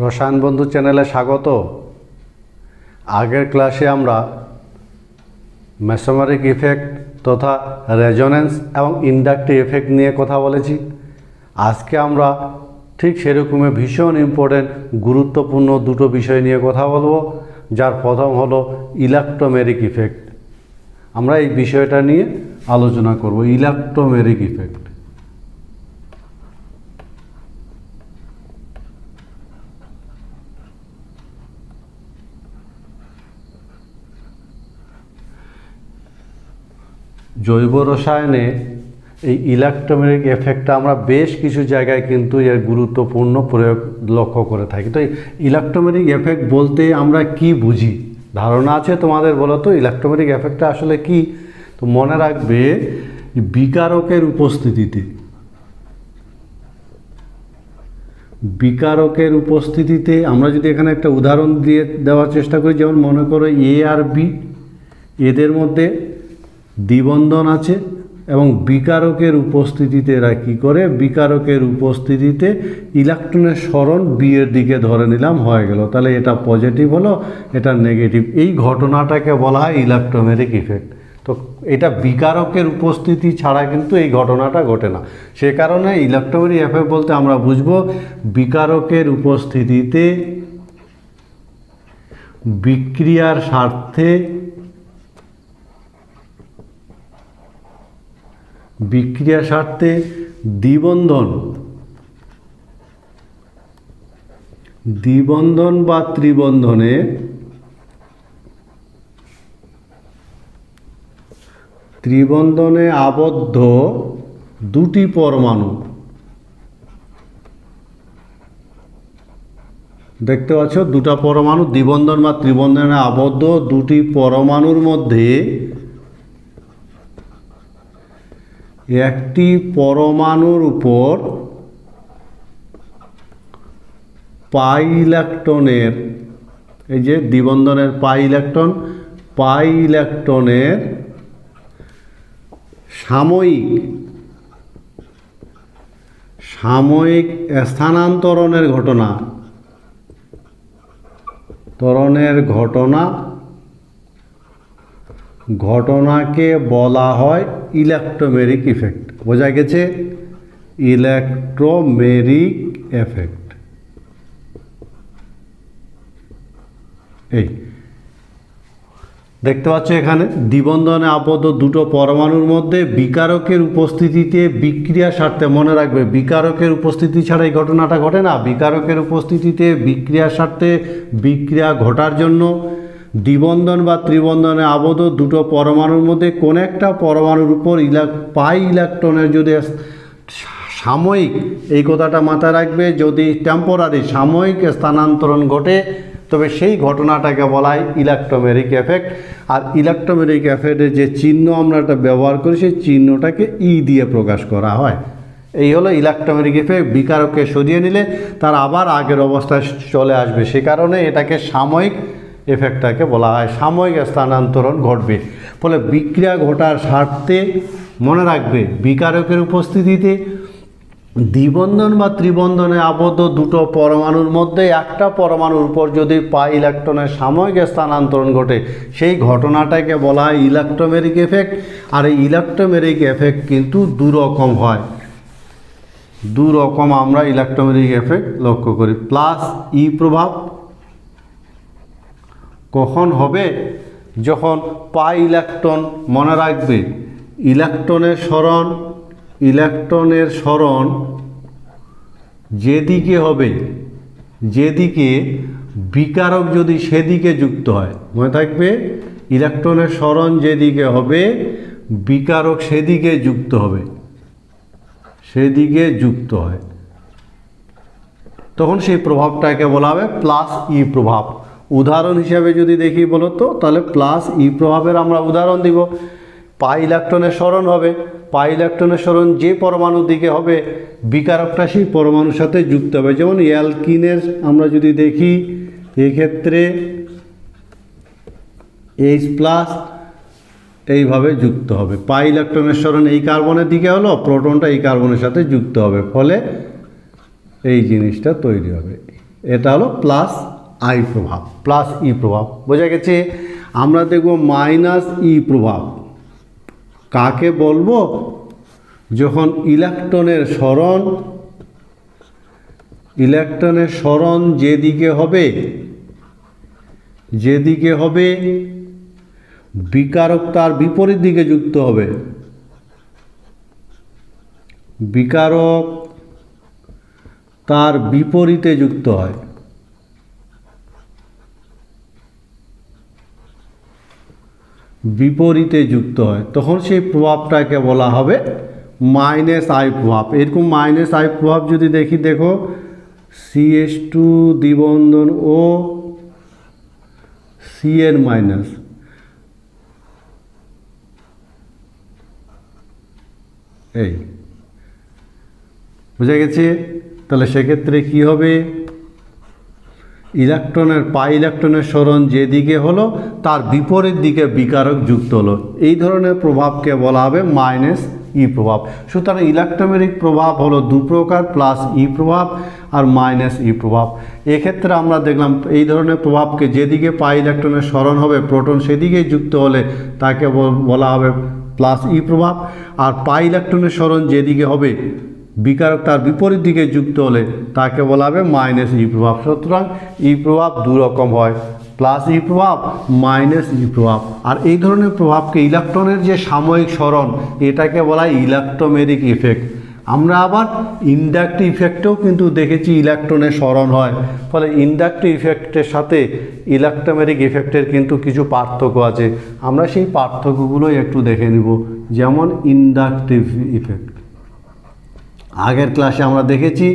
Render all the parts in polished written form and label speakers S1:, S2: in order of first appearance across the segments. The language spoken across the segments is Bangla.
S1: রসায়ন বন্ধু চ্যানেলে স্বাগত। আগের ক্লাসে আমরা মেসোমেরিক ইফেক্ট তথা রেজোনেন্স এবং ইন্ডাকটিভ ইফেক্ট নিয়ে কথা বলেছি। আজকে আমরা ঠিক সেরকমই ভীষণ ইম্পর্টেন্ট গুরুত্বপূর্ণ দুটো বিষয় নিয়ে কথা বলবো, যার প্রথম হলো ইলেক্ট্রোমেরিক ইফেক্ট। আমরা এই বিষয়টা নিয়ে আলোচনা করব, ইলেক্ট্রোমেরিক ইফেক্ট। জৈব রসায়নে এই ইলেক্ট্রোমেরিক এফেক্টটা আমরা বেশ কিছু জায়গায় কিন্তু এর গুরুত্বপূর্ণ প্রয়োগ লক্ষ্য করে থাকি। তো ইলেক্ট্রোমেরিক এফেক্ট বলতে আমরা কি বুঝি, ধারণা আছে তোমাদের? বলো তো ইলেক্ট্রোমেরিক এফেক্টটা আসলে কি? তো মনে রাখবে, বিকারকের উপস্থিতিতে আমরা যদি এখানে একটা উদাহরণ দিয়ে দেওয়ার চেষ্টা করি, যেমন মনে করো এ আর বি, এদের মধ্যে দ্বিবন্ধন আছে এবং বিকারকের উপস্থিতিতে এরা কী করে, বিকারকের উপস্থিতিতে ইলেকট্রনের সরণ বি এর দিকে ধরে নিলাম, হয়ে গেল। তাহলে এটা পজিটিভ হলো, এটা নেগেটিভ। এই ঘটনাটাকে বলা হয় ইলেক্ট্রোমেরিক ইফেক্ট। তো এটা বিকারকের উপস্থিতি ছাড়া কিন্তু এই ঘটনাটা ঘটে না। সে কারণে ইলেক্ট্রোমেরিক এফেক্ট বলতে আমরা বুঝবো বিকারকের উপস্থিতিতে বিক্রিয়ার স্বার্থে দ্বিবন্ধন বা ত্রিবন্ধনে আবদ্ধ দুটি পরমাণু, দেখতে পাচ্ছ দুটা পরমাণু দ্বিবন্ধন বা ত্রিবন্ধনে আবদ্ধ দুটি পরমাণুর মধ্যে একটি পরমাণুর উপর পাই ইলেকট্রনের, এই যে দ্বিবন্ধনের পাই ইলেকট্রনের সাময়িক স্থানান্তরণের ঘটনাকে বলা হয় ইলেক্ট্রোমেরিক ইফেক্ট। বোঝা গেছে? ইলেক্ট্রোমেরিক এফেক্ট। এই দেখতে পাচ্ছ এখানে দ্বিবন্ধনে আবদ্ধ দুটো পরমাণুর মধ্যে বিকারকের উপস্থিতিতে বিক্রিয়া স্বার্থে, মনে রাখবে বিকারকের উপস্থিতি ছাড়া এই ঘটনাটা ঘটে না। বিকারকের উপস্থিতিতে বিক্রিয়ার স্বার্থে বিক্রিয়া ঘটার জন্য দ্বিবন্ধন বা ত্রিবন্ধনে আবদ্ধ দুটো পরমাণুর মধ্যে কোন একটা পরমাণুর উপর পাই ইলেকট্রনের যদি সাময়িক, এই কথাটা মাথায় রাখবে, যদি টেম্পোরারি সাময়িক স্থানান্তরণ ঘটে তবে সেই ঘটনাটাকে বলা হয় ইলেক্ট্রোমেরিক এফেক্ট। আর ইলেক্ট্রোমেরিক এফেক্টের যে চিহ্ন আমরা এটা ব্যবহার করি, সেই চিহ্নটাকে ই দিয়ে প্রকাশ করা হয়। এই হলো ইলেক্ট্রোমেরিক এফেক্ট। বিকারককে সরিয়ে নিলে তার আবার আগের অবস্থায় চলে আসবে, সে কারণে এটাকে সাময়িক এফেক্টটাকে বলা হয়। সাময়িক স্থানান্তরণ ঘটবে, ফলে বিক্রিয়া ঘটার স্বার্থে মনে রাখবে বিকারকের উপস্থিতিতে দ্বিবন্ধন বা ত্রিবন্ধনে আবদ্ধ দুটো পরমাণুর মধ্যে একটা পরমাণুর উপর যদি পাই ইলেকট্রনের সাময়িক স্থানান্তরণ ঘটে, সেই ঘটনাটাকে বলা হয় ইলেক্ট্রোমেরিক এফেক্ট। আর এই ইলেক্ট্রোমেরিক এফেক্ট কিন্তু দুরকম হয়, দুরকম আমরা ইলেক্ট্রোমেরিক এফেক্ট লক্ষ্য করি। প্লাস ই প্রভাব কখন হবে? যখন পাই ইলেকট্রন, মনে রাখবে ইলেকট্রনের সরণ যেদিকে হবে, যেদিকে বিকারক যদি সেদিকে যুক্ত হয়, মনে থাকবে ইলেকট্রনের সরণ যেদিকে হবে বিকারক সেদিকে যুক্ত হয়, তখন সেই প্রভাবটাকে বলা হবে প্লাস ই প্রভাব। উদাহরণ হিসাবে যদি দেখি বলো তো, তাহলে প্লাস ই প্রভাবের আমরা উদাহরণ দিব। পাই ইলেকট্রনের সরণ হবে, পাই ইলেকট্রনের সরণ যে পরমাণুর দিকে হবে বিকারকটা সেই পরমাণুর সাথে যুক্ত হবে। যেমন অ্যালকিনের আমরা যদি দেখি, এক্ষেত্রে H প্লাস এইভাবে যুক্ত হবে। পাই ইলেকট্রনের সরণ এই কার্বনের দিকে হলো, প্রোটনটা এই কার্বনের সাথে যুক্ত হবে, ফলে এই জিনিসটা তৈরি হবে। এটা হলো প্লাস আই প্রভাব, প্লাস ই প্রভাব। বোঝা গেছে? আমরা দেখব মাইনাস ই প্রভাব কাকে বলবো? যখন ইলেকট্রনের সরণ যেদিকে হবে বিকারক তার বিপরীত দিকে যুক্ত হবে, বিকারক তার বিপরীতে যুক্ত হয়। বিপরীতে যুক্ত হয় তখন সেই প্রভাবটাকে বলা হবে মাইনাস আই প্রভাব। এরকম মাইনাস আই প্রভাব যদি দেখি, দেখো CH2 দ্বিবন্ধন ও Cn মাইনাস, এই বুঝা গেছে? তাহলে সেক্ষেত্রে কি হবে? পাই ইলেকট্রনের সরণ যেদিকে হলো তার বিপরীত দিকে বিকারক যুক্ত হলো। এই ধরনের প্রভাবকে বলা হবে মাইনাস ই প্রভাব। সুতরাং ইলেকট্রোম্যাগনেটিক প্রভাব হলো দু প্রকার, প্লাস ই প্রভাব আর মাইনাস ই প্রভাব। এক্ষেত্রে আমরা দেখলাম এই ধরনের প্রভাবকে যেদিকে পাই ইলেকট্রনের সরণ হবে প্রোটন সেদিকে যুক্ত হলে তাকে বলা হবে প্লাস ই প্রভাব, আর পাই ইলেকট্রনের সরণ যেদিকে হবে বিকারক তার বিপরীত দিকে যুক্ত হলে তাকে বলা হবে মাইনাস ই প্রভাব। সুতরাং ই প্রভাব দু রকম হয়, প্লাস ই প্রভাব, মাইনাস ই প্রভাব। আর এই ধরনের প্রভাবকে ইলেকট্রনের যে সাময়িক সরণ এটাকে বলা হয় ইলেকট্রোমেরিক ইফেক্ট। আমরা আবার ইন্ডাকটিভ ইফেক্টেও কিন্তু দেখেছি ইলেকট্রনের সরণ হয়, ফলে ইন্ডাকটিভ ইফেক্টের সাথে ইলেকট্রোমেরিক ইফেক্টের কিন্তু কিছু পার্থক্য আছে। আমরা সেই পার্থক্যগুলোই একটু দেখে নিব। যেমন ইন্ডাকটিভ ইফেক্ট আগের ক্লাসে আমরা দেখেছি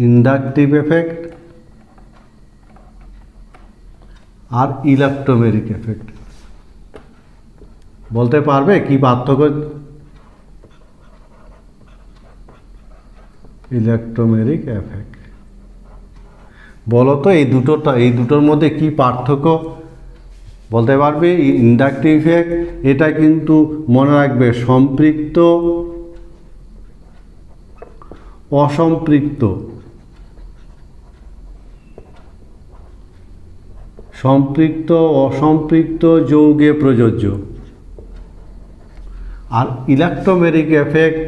S1: ইন্ডাকটিভ এফেক্ট আর ইলেকট্রোমেরিক এফেক্ট। বলতে পারবে কি পার্থক্য? ইলেকট্রোমেরিক এফেক্ট বলো তো, এই দুটোর মধ্যে কি পার্থক্য বলতে পারবে? ইন্ডাকটিভ ইফেক্ট এটা কিন্তু মনে রাখবে সম্পৃক্ত অসম্পৃক্ত, সম্পৃক্ত অসম্পৃক্ত যৌগে প্রযোজ্য। আর ইলেকট্রোমেরিক এফেক্ট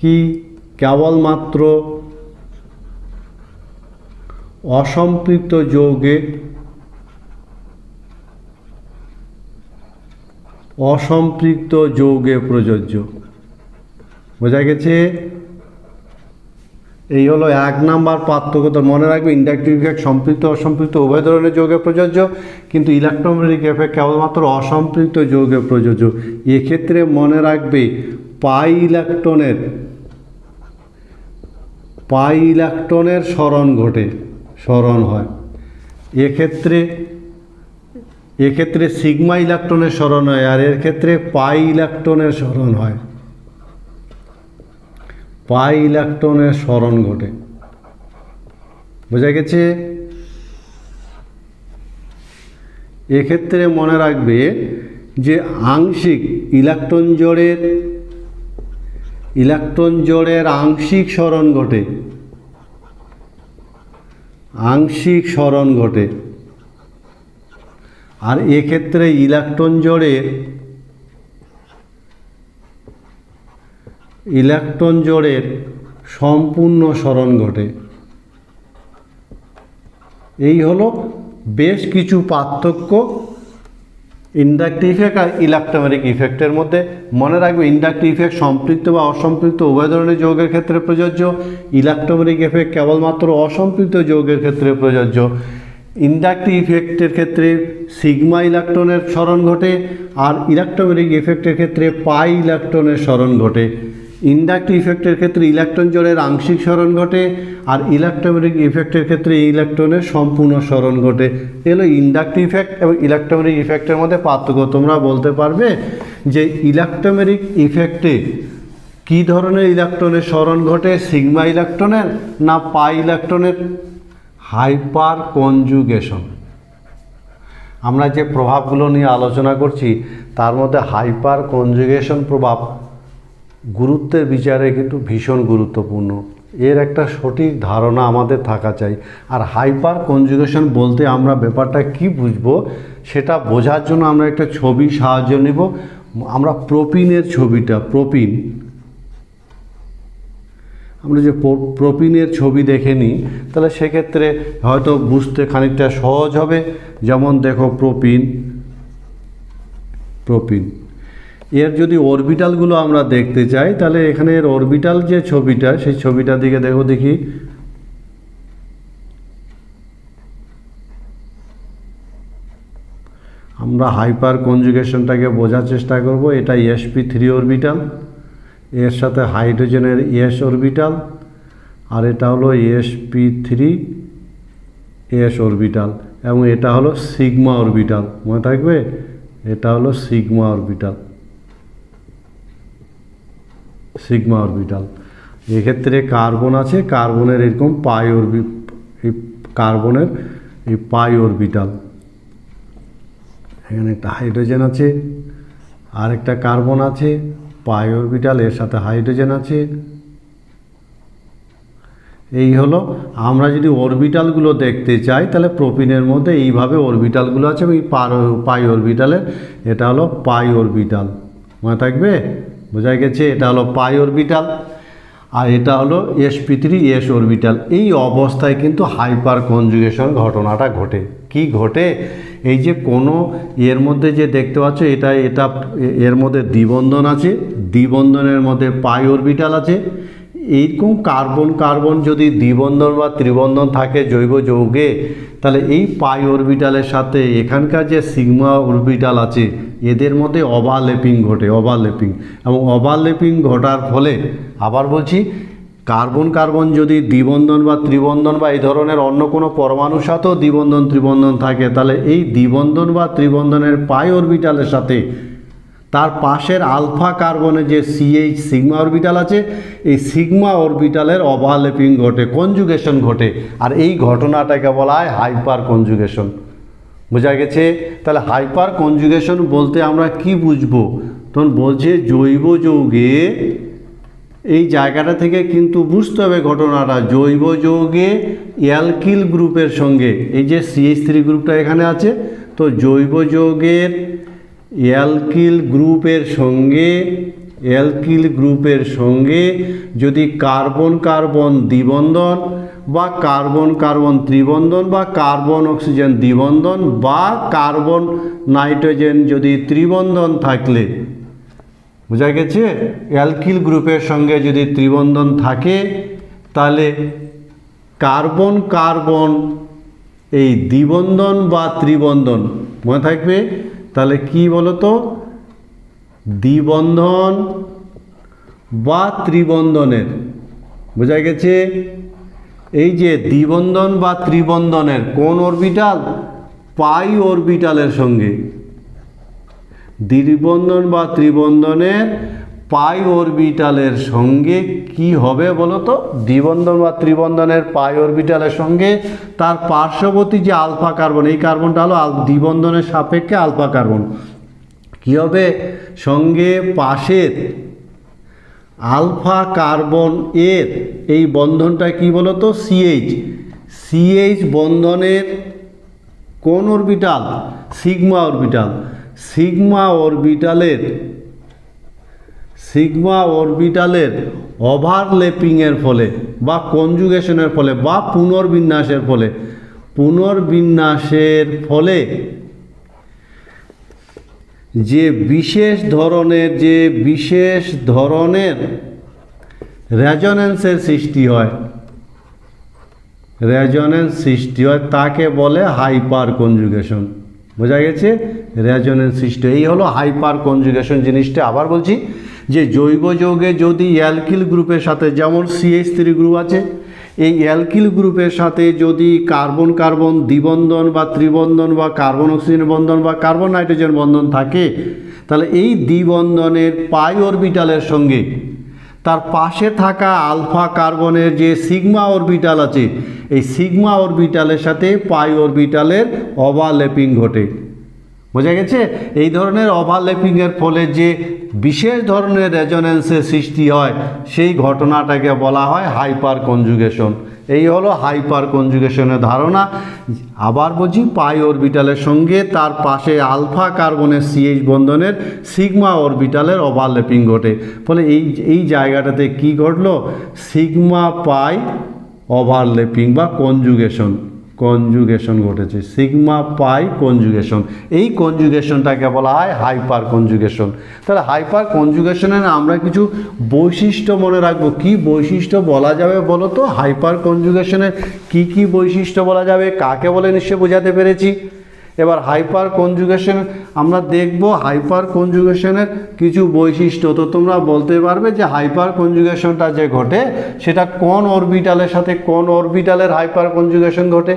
S1: কি? কেবলমাত্র অসম্পৃক্ত যৌগে প্রযোজ্য। বোঝা গেছে? এই হলো এক নাম্বার পার্থক্য। তো মনে রাখবে ইন্ডাকটিভ ইফেক্ট সম্পৃক্ত অসম্পৃক্ত উভয় ধরনের যৌগে প্রযোজ্য, কিন্তু ইলেকট্রোমেরিক এফেক্ট কেবলমাত্র অসম্পৃক্ত যৌগে প্রযোজ্য। এক্ষেত্রে মনে রাখবে পাই ইলেকট্রনের সরণ হয়। এক্ষেত্রে সিগমা ইলেকট্রনের সরণ হয়, আর এর ক্ষেত্রে পাই ইলেকট্রনের সরণ হয়। পাই ইলেকট্রনের সরণ ঘটে। বোঝা গেছে? এক্ষেত্রে মনে রাখবে যে আংশিক ইলেকট্রন জোড়ের আংশিক সরণ ঘটে। আর এক্ষেত্রে ইলেকট্রন জোড়ের সম্পূর্ণ সরণ ঘটে। এই হলো বেশ কিছু পার্থক্য ইন্ডাকটিভ ইফেক্ট আর ইলেকট্রোমেরিক ইফেক্টের মধ্যে। মনে রাখবে ইন্ডাকটিভ ইফেক্ট সম্পৃক্ত বা অসম্পৃক্ত উভয় ধরনের যৌগের ক্ষেত্রে প্রযোজ্য, ইলেকট্রোমেরিক ইফেক্ট কেবলমাত্র অসম্পৃক্ত যৌগের ক্ষেত্রে প্রযোজ্য। ইন্ডাকটিভ ইফেক্টের ক্ষেত্রে সিগমা ইলেকট্রনের সরণ ঘটে, আর ইলেকট্রোমেরিক ইফেক্টের ক্ষেত্রে পাই ইলেকট্রনের সরণ ঘটে। ইন্ডাকটিভ ইফেক্টের ক্ষেত্রে ইলেকট্রন জোড়ের আংশিক সরণ ঘটে, আর ইলেকট্রোমেরিক ইফেক্টের ক্ষেত্রে ইলেকট্রনের সম্পূর্ণ সরণ ঘটে। এগুলো ইন্ডাকটিভ ইফেক্ট এবং ইলেকট্রোমেরিক ইফেক্টের মধ্যে পার্থক্য। তোমরা বলতে পারবে যে ইলেকট্রোমেরিক ইফেক্টে কী ধরনের ইলেকট্রনের সরণ ঘটে, সিগমা ইলেকট্রনের না পাই ইলেকট্রনের? Hyper conjugation. আমরা যে প্রভাবগুলো নিয়ে আলোচনা করছি তার মধ্যে হাইপার কনজুগেশন প্রভাব গুরুত্বের বিচারে কিন্তু ভীষণ গুরুত্বপূর্ণ। এর একটা সঠিক ধারণা আমাদের থাকা চাই। আর হাইপার কনজুগেশন বলতে আমরা ব্যাপারটা কি বুঝবো সেটা বোঝার জন্য আমরা একটা ছবি সাহায্য নিব। আমরা প্রোপিনের ছবিটা, প্রোপিন, আমরা যে প্রোপিনের ছবি দেখে নিই তাহলে সেক্ষেত্রে হয়তো বুঝতে খানিকটা সহজ হবে। যেমন দেখো প্রোপিন, এর যদি অরবিটালগুলো আমরা দেখতে চাই তাহলে এখানে এর অরবিটাল যে ছবিটা, সেই ছবিটার দিকে দেখি। আমরা হাইপার কনজুগেশনটাকে বোঝার চেষ্টা করব। এটা sp3 অরবিটাল, এর সাথে হাইড্রোজেনের s অরবিটাল, আর এটা হলো sp3s অরবিটাল, এবং এটা হলো সিগমা অরবিটাল। মনে থাকবে, এটা হলো সিগমা অরবিটাল। এক্ষেত্রে কার্বন আছে, কার্বনের এরকম কার্বনের এই পাই অরবিটাল। এখানে একটা হাইড্রোজেন আছে, আর একটা কার্বন আছে, পাই অরবিটাল, এর সাথে হাইড্রোজেন আছে। এই হলো, আমরা যদি অরবিটালগুলো দেখতে চাই তাহলে প্রোপিনের মধ্যে এইভাবে অরবিটালগুলো আছে। এই পাই অরবিটালের, এটা হলো পাই অরবিটাল। মনে থাকবে, বোঝা গেছে? এটা হলো পাই অরবিটাল, আর এটা হলো sp3s অরবিটাল। এই অবস্থায় কিন্তু হাইপার কনজুগেশন ঘটনাটা ঘটে। কি ঘটে? এই যে কোনো এর মধ্যে যে দেখতে পাচ্ছ, এটা এর মধ্যে দ্বিবন্ধন আছে, দ্বিবন্ধনের মধ্যে পাই অরবিটাল আছে। এইরকম কার্বন যদি দ্বিবন্ধন বা ত্রিবন্ধন থাকে জৈব যৌগে, তাহলে এই পাই অরবিটালের সাথে এখানকার যে সিগমা অরবিটাল আছে এদের মধ্যে ওভারল্যাপিং ঘটে, এবং ওভারল্যাপিং ঘটার ফলে, আবার বলছি, কার্বন যদি দ্বিবন্ধন বা ত্রিবন্ধন বা এই ধরনের অন্য কোনো পরমাণুর সাথেও দ্বিবন্ধন ত্রিবন্ধন থাকে, তাহলে এই দ্বিবন্ধন বা ত্রিবন্ধনের পাই অরবিটালের সাথে তার পাশের আলফা কার্বনে যে CH সিগমা অরবিটাল আছে, এই সিগমা অরবিটালের ওভারল্যাপিং ঘটে, কনজুগেশন ঘটে। আর এই ঘটনাটাকে বলা হয় হাইপার কনজুগেশন। বোঝা গেছে? তাহলে হাইপার কনজুগেশন বলতে আমরা কি বুঝবো? তখন বলছে জৈব যৌগে, এই জায়গাটা থেকে কিন্তু বুঝতে হবে ঘটনাটা, জৈব যৌগে অ্যালকিল গ্রুপের সঙ্গে, এই যে CH3 গ্রুপটা এখানে আছে, তো জৈব যৌগের অ্যালকিল গ্রুপের সঙ্গে যদি কার্বন দ্বিবন্ধন বা কার্বন ত্রিবন্ধন বা কার্বন অক্সিজেন দ্বিবন্ধন বা কার্বন নাইট্রোজেন যদি ত্রিবন্ধন থাকলে, বোঝা গেছে? অ্যালকিল গ্রুপের সঙ্গে যদি ত্রিবন্ধন থাকে, তাহলে কার্বন এই দ্বিবন্ধন বা ত্রিবন্ধন, মনে থাকবে? তাহলে কি বলতো? দ্বিবন্ধন বা ত্রিবন্ধনের, বোঝা গেছে? এই যে দ্বিবন্ধন বা ত্রিবন্ধনের কোন অরবিটাল? পাই অরবিটালের সঙ্গে। দ্বিবন্ধন বা ত্রিবন্ধনের পাই অরবিটালের সঙ্গে কি হবে বলতো? দ্বিবন্ধন বা ত্রিবন্ধনের পাই অরবিটালের সঙ্গে তার পার্শ্ববর্তী যে আলফা কার্বন, এই কার্বনটা হলো দ্বিবন্ধনের সাপেক্ষে আলফা কার্বন, কি হবে? সঙ্গে পাশের আলফা কার্বন এর এই বন্ধনটা কি বলতো? CH বন্ধনের কোন অরবিটাল? সিগমা অরবিটালের ওভারল্যাপিংয়ের ফলে বা কনজুগেশনের ফলে বা পুনর্বিন্যাসের ফলে যে বিশেষ ধরনের রেজোন্যান্সের সৃষ্টি হয়, তাকে বলে হাইপার কনজুগেশন। বোঝা গেছে? রেজোন্যান্স সৃষ্টি, এই হলো হাইপার কনজুগেশন জিনিসটা। আবার বলছি যে জৈব যৌগে যদি অ্যালকিল গ্রুপের সাথে, যেমন CH3 গ্রুপ আছে, এই অ্যালকিল গ্রুপের সাথে যদি কার্বন দ্বিবন্ধন বা ত্রিবন্ধন বা কার্বন অক্সিজেন বন্ধন বা কার্বন নাইট্রোজেন বন্ধন থাকে, তাহলে এই দ্বিবন্ধনের পাই অরবিটালের সঙ্গে তার পাশে থাকা আলফা কার্বনের যে সিগমা অরবিটাল আছে, এই সিগমা অরবিটালের সাথে পাই অরবিটালের ওভারল্যাপিং ঘটে। বোঝা গেছে? এই ধরনের ওভারল্যাপিংয়ের ফলে যে বিশেষ ধরনের রেজোনেন্সের সৃষ্টি হয় সেই ঘটনাটাকে বলা হয় হাইপার কনজুগেশন। এই হলো হাইপার কনজুগেশনের ধারণা। আবার বলছি, পাই অরবিটালের সঙ্গে তার পাশে আলফা কার্বনের সিএইচ বন্ধনের সিগমা অরবিটালের ওভারল্যাপিং ঘটে। ফলে এই জায়গাটাতে কি ঘটলো, সিগমা পাই ওভারল্যাপিং বা কনজুগেশন ঘটেছে, সিগমা পাই কনজুগেশন। এই কনজুগেশনটাকে বলা হয় হাইপার কনজুগেশন। তাহলে হাইপার কনজুগেশনের আমরা কিছু বৈশিষ্ট্য মনে রাখবো। কি বৈশিষ্ট্য বলা যাবে বলো তো? হাইপার কনজুগেশনের কি বৈশিষ্ট্য বলা যাবে, কাকে বলে নিশ্চয়ই বোঝাতে পেরেছি। এবার হাইপার কনজুগেশন আমরা দেখব, হাইপার কনজুগেশনের কিছু বৈশিষ্ট্য। তো তোমরা বলতে পারবে যে হাইপার কনজুগেশনটা যে ঘটে সেটা কোন অরবিটালের সাথে কোন অরবিটালের হাইপার কনজুগেশন ঘটে।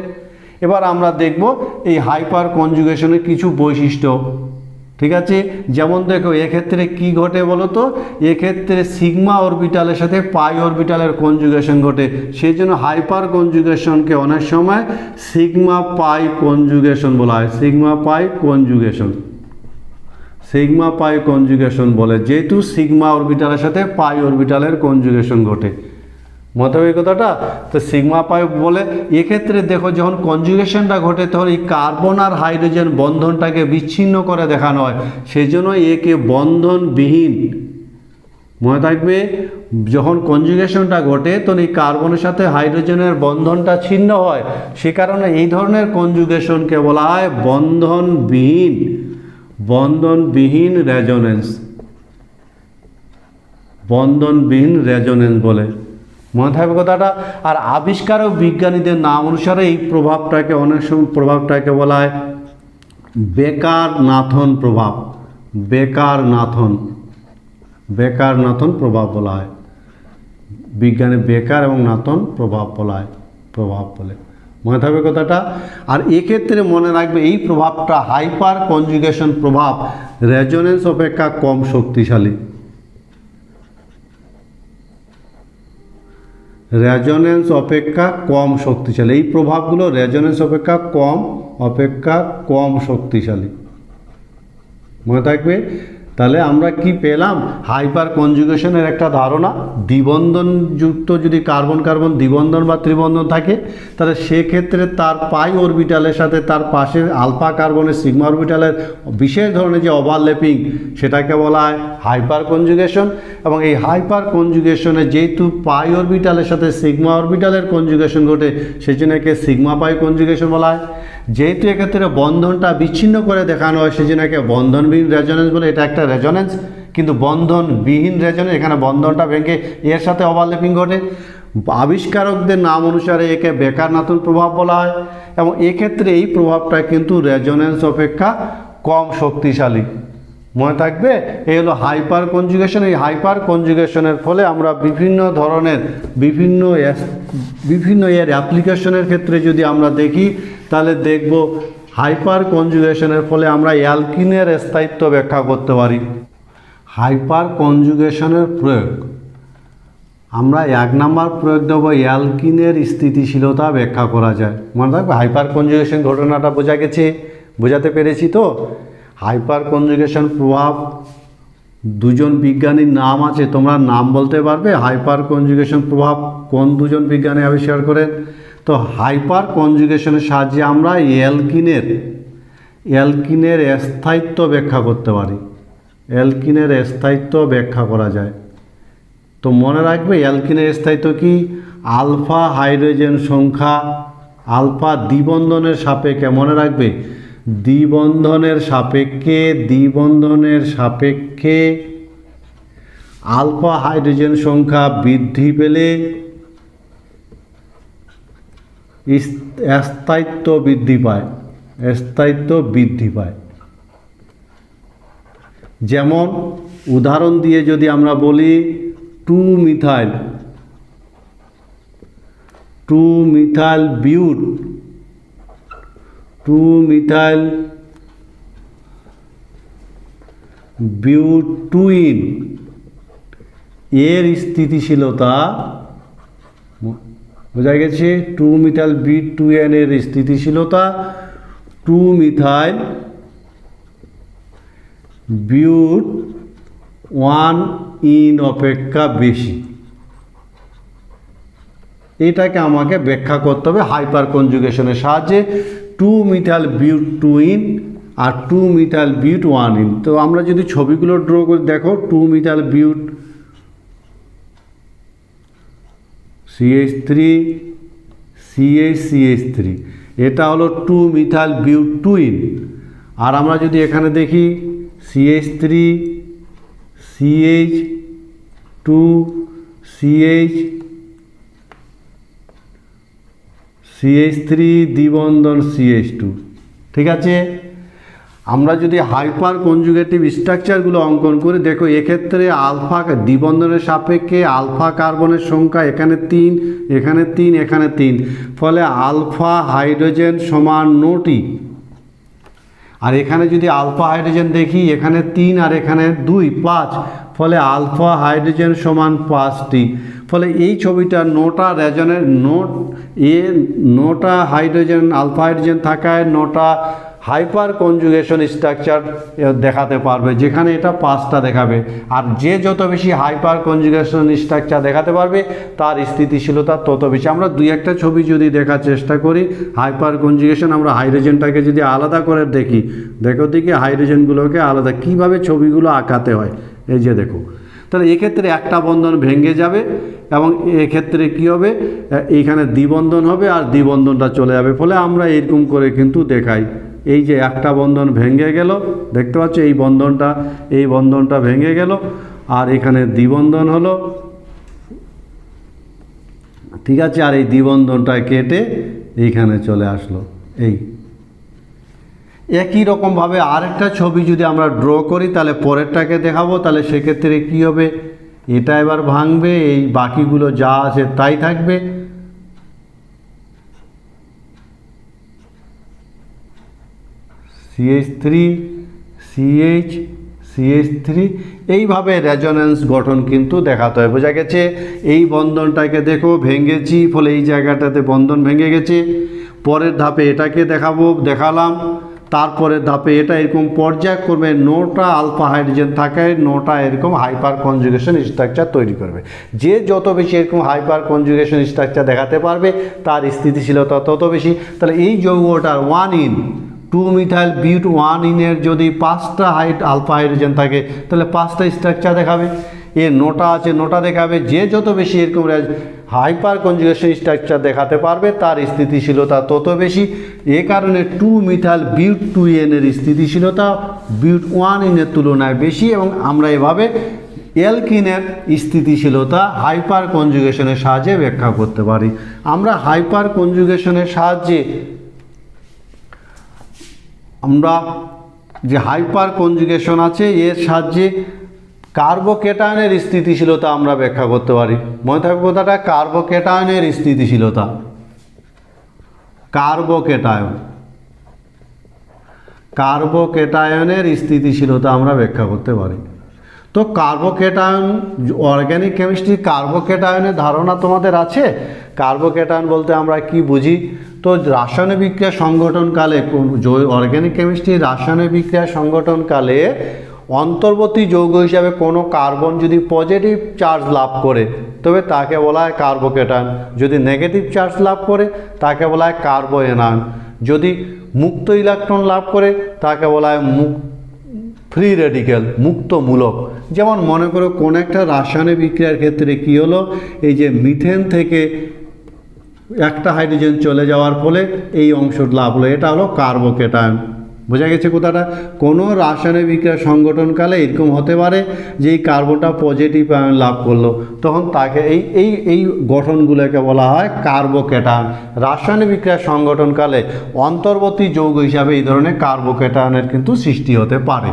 S1: এবার আমরা দেখব এই হাইপার কনজুগেশনের কিছু বৈশিষ্ট্য। ঠিক আছে, যেমন দেখো এক্ষেত্রে কি ঘটে বলো তো, এক্ষেত্রে সিগমা অরবিটালের সাথে পাই অরবিটালের কনজুগেশন ঘটে। সেই জন্য হাইপার কনজুগেশনকে অনেক সময় সিগমা পাই কনজুগেশন বলা হয়, সিগমা পাই কনজুগেশন বলে, যেহেতু সিগমা অরবিটালের সাথে পাই অরবিটালের কনজুগেশন ঘটে। মনে হবে এই কথাটা? তো সিগমা পাই বলে। এক্ষেত্রে দেখো যখন কনজুগেশনটা ঘটে তখন এই কার্বন আর হাইড্রোজেন বন্ধনটাকে বিচ্ছিন্ন করে দেখানো হয়, সেই জন্য একে বন্ধনবিহীন। মনে থাকবে, যখন কনজুগেশনটা ঘটে তখন এই কার্বনের সাথে হাইড্রোজেনের বন্ধনটা ছিন্ন হয়, সে কারণে এই ধরনের কনজুগেশনকে বলা হয় বন্ধনবিহীন রেজোনেন্স বলে। মনে থাকবে কথাটা। আর আবিষ্কারক বিজ্ঞানীদের নাম অনুসারে এই প্রভাবটাকে অনেক সময় বলা হয় বেকার-নাথন প্রভাব বলা হয়। বিজ্ঞানে বেকার এবং নাথন প্রভাব বলে। মনে থাকবে কথাটা। আর এক্ষেত্রে মনে রাখবে এই প্রভাবটা হাইপার কনজুগেশন প্রভাব রেজোনেন্স অপেক্ষা কম শক্তিশালী। এই প্রভাবগুলো রেজোনেন্স অপেক্ষা কম শক্তিশালী। মনে থাকবে। তাহলে আমরা কি পেলাম, হাইপার কনজুগেশনের একটা ধারণা, দ্বিবন্ধনযুক্ত যদি কার্বন কার্বন দ্বিবন্ধন বা ত্রিবন্ধন থাকে তাহলে সেক্ষেত্রে তার পাই অরবিটালের সাথে তার পাশে আলফা কার্বনের সিগমা অরবিটালের বিশেষ ধরনের যে ওভারল্যাপিং সেটাকে বলা হয় হাইপার কনজুগেশন। এবং এই হাইপার কনজুগেশনে যেহেতু পাই অরবিটালের সাথে সিগমা অরবিটালের কনজুগেশন ঘটে সেই জন্য একে সিগমা পাই কনজুগেশন বলা হয়। যেহেতু এক্ষেত্রে বন্ধনটা বিচ্ছিন্ন করে দেখানো হয় সেই জন্য একে বন্ধনবিহীন রেজোনেন্স বলে। এটা একটা রেজোনেন্স, কিন্তু বন্ধনবিহীন রেজোনেন্স, এখানে বন্ধনটা ভেঙে এর সাথে ওভারল্যাপিং ঘটে। আবিষ্কারকদের নাম অনুসারে একে বেকার-নাথন প্রভাব বলা হয়। এবং এক্ষেত্রে এই প্রভাবটা কিন্তু রেজোনেন্স অপেক্ষা কম শক্তিশালী। মনে থাকবে, এই হলো হাইপার কনজুগেশন। এই হাইপার কনজুগেশনের ফলে আমরা বিভিন্ন ধরনের বিভিন্ন এর অ্যাপ্লিকেশনের ক্ষেত্রে যদি আমরা দেখি তাহলে দেখব হাইপার কনজুগেশনের ফলে আমরা অ্যালকিনের স্থায়িত্ব ব্যাখ্যা করতে পারি। হাইপার কনজুগেশনের প্রয়োগ আমরা 1 নম্বর প্রয়োগ দেবো, অ্যালকিনের স্থিতিশীলতা ব্যাখ্যা করা যায়। মনে রাখবে হাইপার কনজুগেশন ঘটনাটা বোঝাতে পেরেছি তো। হাইপার কনজুগেশন প্রভাব দুজন বিজ্ঞানীর নাম আছে, তোমরা নাম বলতে পারবে? হাইপার কনজুগেশন প্রভাব কোন দুজন বিজ্ঞানী আবিষ্কার করেন? তো হাইপার কনজুগেশনের সাহায্যে আমরা অ্যালকিনের স্থায়িত্ব ব্যাখ্যা করতে পারি। অ্যালকিনের স্থায়িত্ব ব্যাখ্যা করা যায়। তো মনে রাখবে অ্যালকিনের স্থায়িত্ব কি, আলফা হাইড্রোজেন সংখ্যা, আলফা দ্বিবন্ধনের সাপেক্ষে, মনে রাখবে দ্বিবন্ধনের সাপেক্ষে আলফা হাইড্রোজেন সংখ্যা বৃদ্ধি পেলে স্থায়িত্ব বৃদ্ধি পায়। যেমন উদাহরণ দিয়ে যদি আমরা বলি 2-মিথাইল বিউটুইন এর স্থিতিশীলতা বোঝা গেছে। 2-মিথাইল বিউটুইন এর স্থিতিশীলতা 2-মিথাইল ওয়ান ইন অপেক্ষা বেশি, এটাকে আমাকে ব্যাখ্যা করতে হবে হাইপার কনজুগেশনের সাহায্যে। 2 মিথাইল বিউট 2 ইন আর 2 মিথাইল বিউট 1 ইন। তো আমরা যদি ছবিগুলো ড্র করে দেখো, 2 মিথাইল বিউট CH3 CH এটা হলো 2 মিথাইল বিউট 2 ইন। আর আমরা যদি এখানে দেখি CH3 CH2 CH3 দ্বিবন্ধন CH2, ঠিক আছে। আমরা যদি হাইপার কনজুগেটিভ স্ট্রাকচারগুলো অঙ্কন করি, দেখো এক্ষেত্রে আলফা দ্বিবন্ধনের সাপেক্ষে আলফা কার্বনের সংখ্যা এখানে 3, এখানে 3, এখানে 3, ফলে আলফা হাইড্রোজেন সমান 9টি। আর এখানে যদি আলফা হাইড্রোজেন দেখি, এখানে 3 আর এখানে 2, 5, ফলে আলফা হাইড্রোজেন সমান 5টি। ফলে এই ছবিটা 9টা রেজনের 9টা হাইড্রোজেন আলফা হাইড্রোজেন থাকায় 9টা হাইপার কনজুগেশন স্ট্রাকচার দেখাতে পারবে, যেখানে এটা 5টা দেখাবে। আর যে যত বেশি হাইপার কনজুগেশন স্ট্রাকচার দেখাতে পারবে তার স্থিতিশীলতা তত বেশি। আমরা 2-1টা ছবি যদি দেখার চেষ্টা করি হাইপার কনজুগেশন, আমরা হাইড্রোজেনটাকে যদি আলাদা করে দেখি, দেখো দিকে হাইড্রোজেনগুলোকে আলাদা কিভাবে ছবিগুলো আঁকাতে হয়, এই যে দেখো। তাহলে এক্ষেত্রে একটা বন্ধন ভেঙে যাবে এবং এক্ষেত্রে কি হবে, এইখানে দ্বিবন্ধন হবে আর দ্বিবন্ধনটা চলে যাবে। ফলে আমরা এরকম করে কিন্তু দেখাই, এই যে একটা বন্ধন ভেঙে গেল, দেখতে পাচ্ছ এই বন্ধনটা ভেঙে গেল আর এখানে দ্বিবন্ধন হলো, ঠিক আছে। আর এই দ্বিবন্ধনটা কেটে এইখানে চলে আসলো। এই একই রকমভাবে আরেকটা ছবি যদি আমরা ড্র করি, তাহলে পরেরটাকে দেখাবো। তাহলে সেক্ষেত্রে কি হবে, এটা এবার ভাঙবে, এই বাকিগুলো যা আছে তাই থাকবে। CH3 CH3 এইভাবে রেজোন্যান্স গঠন কিন্তু দেখাতে হয়। বোঝা গেছে? এই বন্ধনটাকে দেখো ভেঙেছি, ফলে এই জায়গাটাতে বন্ধন ভেঙে গেছে। পরের ধাপে এটাকে দেখালাম, তারপরে ধাপে এটা এরকম পর্যায়ক্রমে 9টা আলফা হাইড্রোজেন থাকায় 9টা এরকম হাইপার কনজুগেশন স্ট্রাকচার তৈরি করবে। যে যত বেশি এরকম হাইপার কনজুগেশন স্ট্রাকচার দেখাতে পারবে তার স্থিতিশীলতা তত বেশি। তাহলে এই যৌগটার 1 ইন 2 মিথাইল বিউট 1 ইনের যদি 5টা আলফা হাইড্রোজেন থাকে তাহলে 5টা স্ট্রাকচার দেখাবে। এর 9টা আছে 9টা দেখাবে। যে যত বেশি এরকম হাইপার কনজুগেশন স্ট্রাকচার দেখাতে পারবে তার স্থিতিশীলতা তত বেশি। এ কারণে 2 মিথাইল বিউট 2 এনের স্থিতিশীলতা বিউট 1 ইনের তুলনায় বেশি। এবং আমরা এভাবে অ্যালকিনের স্থিতিশীলতা হাইপার কনজুগেশনের সাহায্যে ব্যাখ্যা করতে পারি। আমরা হাইপার কনজুগেশনের সাহায্যে আমরা যে হাইপার কনজুগেশন আছে এর সাহায্যে কার্বোক্যাটায়নের স্থিতিশীলতা আমরা ব্যাখ্যা করতে পারি। মনে থাকবে কথাটা, কার্বোক্যাটায়নের স্থিতিশীলতা, কার্বোক্যাটায়নের স্থিতিশীলতা আমরা ব্যাখ্যা করতে পারি। তো কার্বোক্যাটায়ন, অর্গানিক কেমিস্ট্রি কার্বোক্যাটায়নের ধারণা তোমাদের আছে? কার্বোক্যাটায়ন বলতে আমরা কি বুঝি? তো রাসায়নিক বিক্রিয়া সংগঠনকালে, অর্গানিক কেমিস্ট্রি রাসায়নিক বিক্রিয়া সংগঠনকালে অন্তর্বর্তী যৌগ হিসাবে কোনো কার্বন যদি পজিটিভ চার্জ লাভ করে তবে তাকে বলা হয় কার্বোক্যাটায়ন। যদি নেগেটিভ চার্জ লাভ করে তাকে বলা হয় কার্বোএনায়ন। যদি মুক্ত ইলেকট্রন লাভ করে তাকে বলা হয় ফ্রি রেডিক্যাল, মুক্ত মূলক। যেমন মনে করো কোন একটা রাসায়নিক বিক্রিয়ার ক্ষেত্রে কি হলো, এই যে মিথেন থেকে একটা হাইড্রোজেন চলে যাওয়ার ফলে এই অংশ লাভ হলো, এটা হলো কার্বোক্যাটায়ন। বোঝা গেছে কথাটা? কোনো রাসায়নিক বিক্রিয়া সংগঠনকালে এরকম হতে পারে যে এই কার্বনটা পজিটিভ আয়ন লাভ করলো, তখন তাকে এই গঠনগুলোকে বলা হয় কার্বোক্যাটায়ন। রাসায়নিক বিক্রিয়া সংগঠনকালে অন্তর্বর্তী যৌগ হিসাবে এই ধরনের কার্বোক্যাটায়নের কিন্তু সৃষ্টি হতে পারে।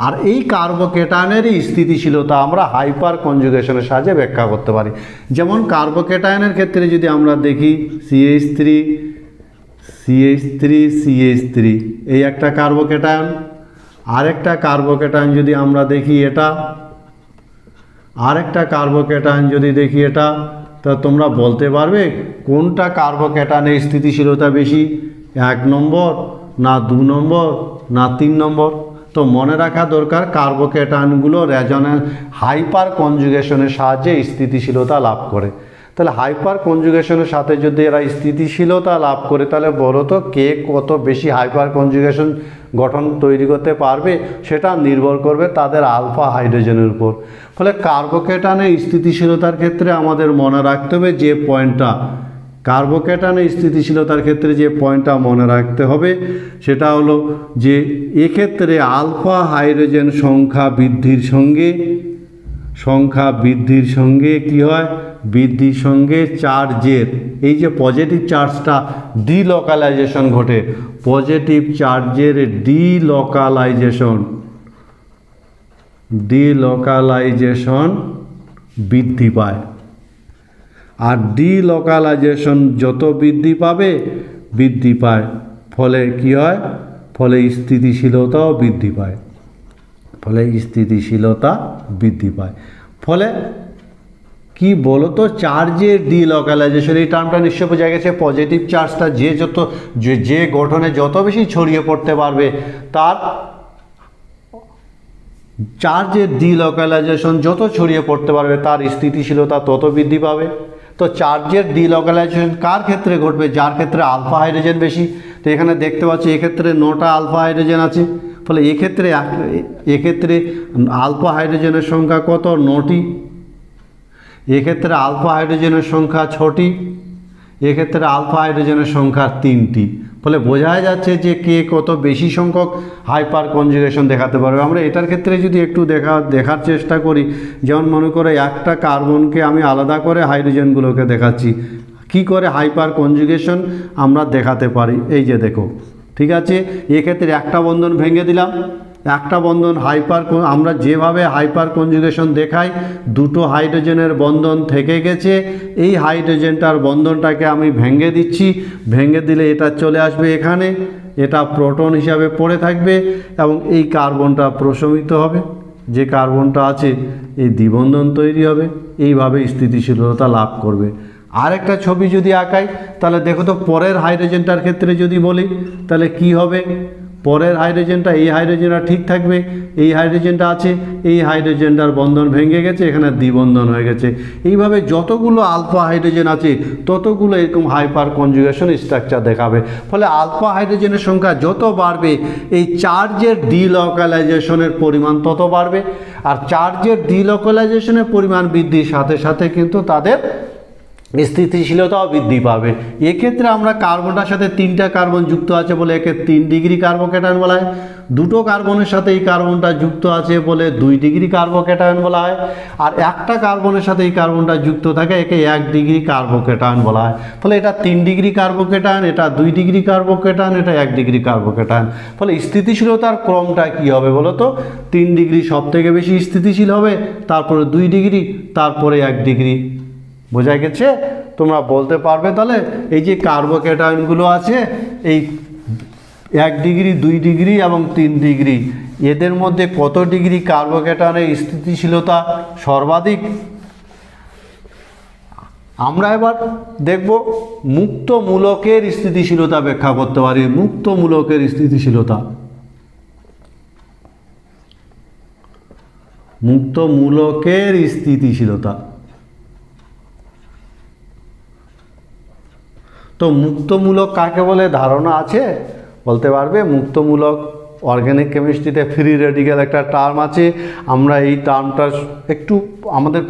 S1: আর এই কার্বোক্যাটায়নেরই স্থিতিশীলতা আমরা হাইপার কনজুগেশনের সাহায্যে ব্যাখ্যা করতে পারি। যেমন কার্বোক্যাটায়নের ক্ষেত্রে যদি আমরা দেখি CH3 এই একটা কার্বোক্যাটায়ন। আরেকটা কার্বোক্যাটায়ন যদি আমরা দেখি এটা, আরেকটা কার্বোক্যাটায়ন যদি দেখি এটা, তা তোমরা বলতে পারবে কোনটা কার্বোক্যাটায়নের স্থিতিশীলতা বেশি? 1 নম্বর না 2 নম্বর না 3 নম্বর? তো মনে রাখা দরকার কার্বোক্যাটায়নগুলো রেজোনেন্স হাইপার কনজুগেশনের সাহায্যে স্থিতিশীলতা লাভ করে। তাহলে হাইপার কনজুগেশনের সাথে যদি এরা স্থিতিশীলতা লাভ করে তাহলে বলো তো কে কত বেশি হাইপার কনজুগেশন গঠন তৈরি করতে পারবে, সেটা নির্ভর করবে তাদের আলফা হাইড্রোজেনের উপর। ফলে কার্বোক্যাটায়নের স্থিতিশীলতার ক্ষেত্রে আমাদের মনে রাখতে হবে যে পয়েন্টটা, কার্বোক্যাটায়নের স্থিতিশীলতার ক্ষেত্রে যে পয়েন্টটা মনে রাখতে হবে সেটা হলো যে এক্ষেত্রে আলফা হাইড্রোজেন সংখ্যা বৃদ্ধির সঙ্গে কি হয়, বৃদ্ধির সঙ্গে চার্জের এই যে পজিটিভ চার্জটা ডিলোকালাইজেশন ঘটে, পজিটিভ চার্জের ডিলোকালাইজেশন বৃদ্ধি পায়। আর ডিলোকালাইজেশন যত বৃদ্ধি পায় ফলে কি হয়, ফলে স্থিতিশীলতাও বৃদ্ধি পায়, ফলে কি বলতো চার্জের ডিলোকালাইজেশন, এই টার্মটা নিশ্চয় বোঝা গেছে। পজিটিভ চার্জটা যে গঠনে যত বেশি ছড়িয়ে পড়তে পারবে তার চার্জের ডিলোকালাইজেশন যত ছড়িয়ে পড়তে পারবে তার স্থিতিশীলতা তত বৃদ্ধি পাবে। তো চার্জের ডিলোকালাইজেশন কার ক্ষেত্রে ঘটবে, যার ক্ষেত্রে আলফা হাইড্রোজেন বেশি। তো এখানে দেখতে পাচ্ছি এক্ষেত্রে 9টা আলফা হাইড্রোজেন আছে, ফলে এক্ষেত্রে আলফা হাইড্রোজেনের সংখ্যা কত, 9টি। এক্ষেত্রে আলফা হাইড্রোজেনের সংখ্যা 6টি, এক্ষেত্রে আলফা হাইড্রোজেনের সংখ্যা 3টি। ফলে বোঝা যাচ্ছে যে কে কত বেশি সংখ্যক হাইপার কনজুগেশন দেখাতে পারবে। আমরা এটার ক্ষেত্রে যদি একটু দেখার চেষ্টা করি, যেমন মনে করে একটা কার্বনকে আমি আলাদা করে হাইড্রোজেনগুলোকে দেখাচ্ছি, কি করে হাইপার কনজুগেশন আমরা দেখাতে পারি। এই যে দেখো, ঠিক আছে, এক্ষেত্রে একটা বন্ধন ভেঙে দিলাম, একটা বন্ধন আমরা যেভাবে হাইপার কনজুগেশন দেখাই, দুটো হাইড্রোজেনের বন্ধন থেকে গেছে, এই হাইড্রোজেনটার বন্ধনটাকে আমি ভেঙে দিচ্ছি, ভেঙে দিলে এটা চলে আসবে এখানে, এটা প্রোটন হিসাবে পড়ে থাকবে এবং এই কার্বনটা প্রশমিত হবে, যে কার্বনটা আছে এই দ্বিবন্ধন তৈরি হবে, এইভাবে স্থিতিশীলতা লাভ করবে। আরেকটা ছবি যদি আঁকাই তাহলে দেখো তো পরের হাইড্রোজেনটার ক্ষেত্রে যদি বলি তাহলে কি হবে, পরের হাইড্রোজেনটা এই হাইড্রোজেনটা ঠিক থাকবে, এই হাইড্রোজেনটা আছে, এই হাইড্রোজেনটার বন্ধন ভেঙে গেছে, এখানে দ্বিবন্ধন হয়ে গেছে। এইভাবে যতগুলো আলফা হাইড্রোজেন আছে ততগুলো এরকম হাইপার কনজুগেশন স্ট্রাকচার দেখাবে। ফলে আলফা হাইড্রোজেনের সংখ্যা যত বাড়বে এই চার্জের ডিলোকালাইজেশনের পরিমাণ তত বাড়বে, আর চার্জের ডিলোকালাইজেশনের পরিমাণ বৃদ্ধির সাথে সাথে কিন্তু তাদের স্থিতিশীলতাও বৃদ্ধি পাবে। এক্ষেত্রে আমরা কার্বনটার সাথে 3টা কার্বন যুক্ত আছে বলে একে 3 ডিগ্রি কার্বোক্যাটায়ন বলা হয়, দুটো কার্বনের সাথে এই কার্বনটা যুক্ত আছে বলে 2 ডিগ্রি কার্বোক্যাটায়ন বলা হয়, আর একটা কার্বনের সাথে এই কার্বনটা যুক্ত থাকে একে 1 ডিগ্রি কার্বোক্যাটায়ন বলা হয়। ফলে এটা 3 ডিগ্রি কার্বোক্যাটায়ন, এটা 2 ডিগ্রি কার্বোক্যাটায়ন, এটা 1 ডিগ্রি কার্বোক্যাটায়ন। ফলে স্থিতিশীলতার ক্রমটা কি হবে বলো তো, 3 ডিগ্রি সব থেকে বেশি স্থিতিশীল হবে, তারপরে 2 ডিগ্রি, তারপরে 1 ডিগ্রি। বোঝা গেছে? তোমরা বলতে পারবে তাহলে এই যে কার্বোক্যাটায়নগুলো আছে এই 1 ডিগ্রি, 2 ডিগ্রি এবং 3 ডিগ্রি, এদের মধ্যে কত ডিগ্রি কার্বোক্যাটায়নের স্থিতিশীলতা সর্বাধিক। আমরা এবার দেখব মুক্ত মূলকের স্থিতিশীলতা ব্যাখ্যা করতে পারি। মুক্ত মূলকের স্থিতিশীলতা, মুক্ত মূলকের স্থিতিশীলতা। তো মুক্তমূলক কাকে বলে ধারণা আছে বলতে পারবে? মুক্তমূলক অর্গানিক কেমিস্ট্রিতে ফ্রি রেডিক্যাল একটা টার্ম আছে, আমরা এই টার্মটা একটু আমাদের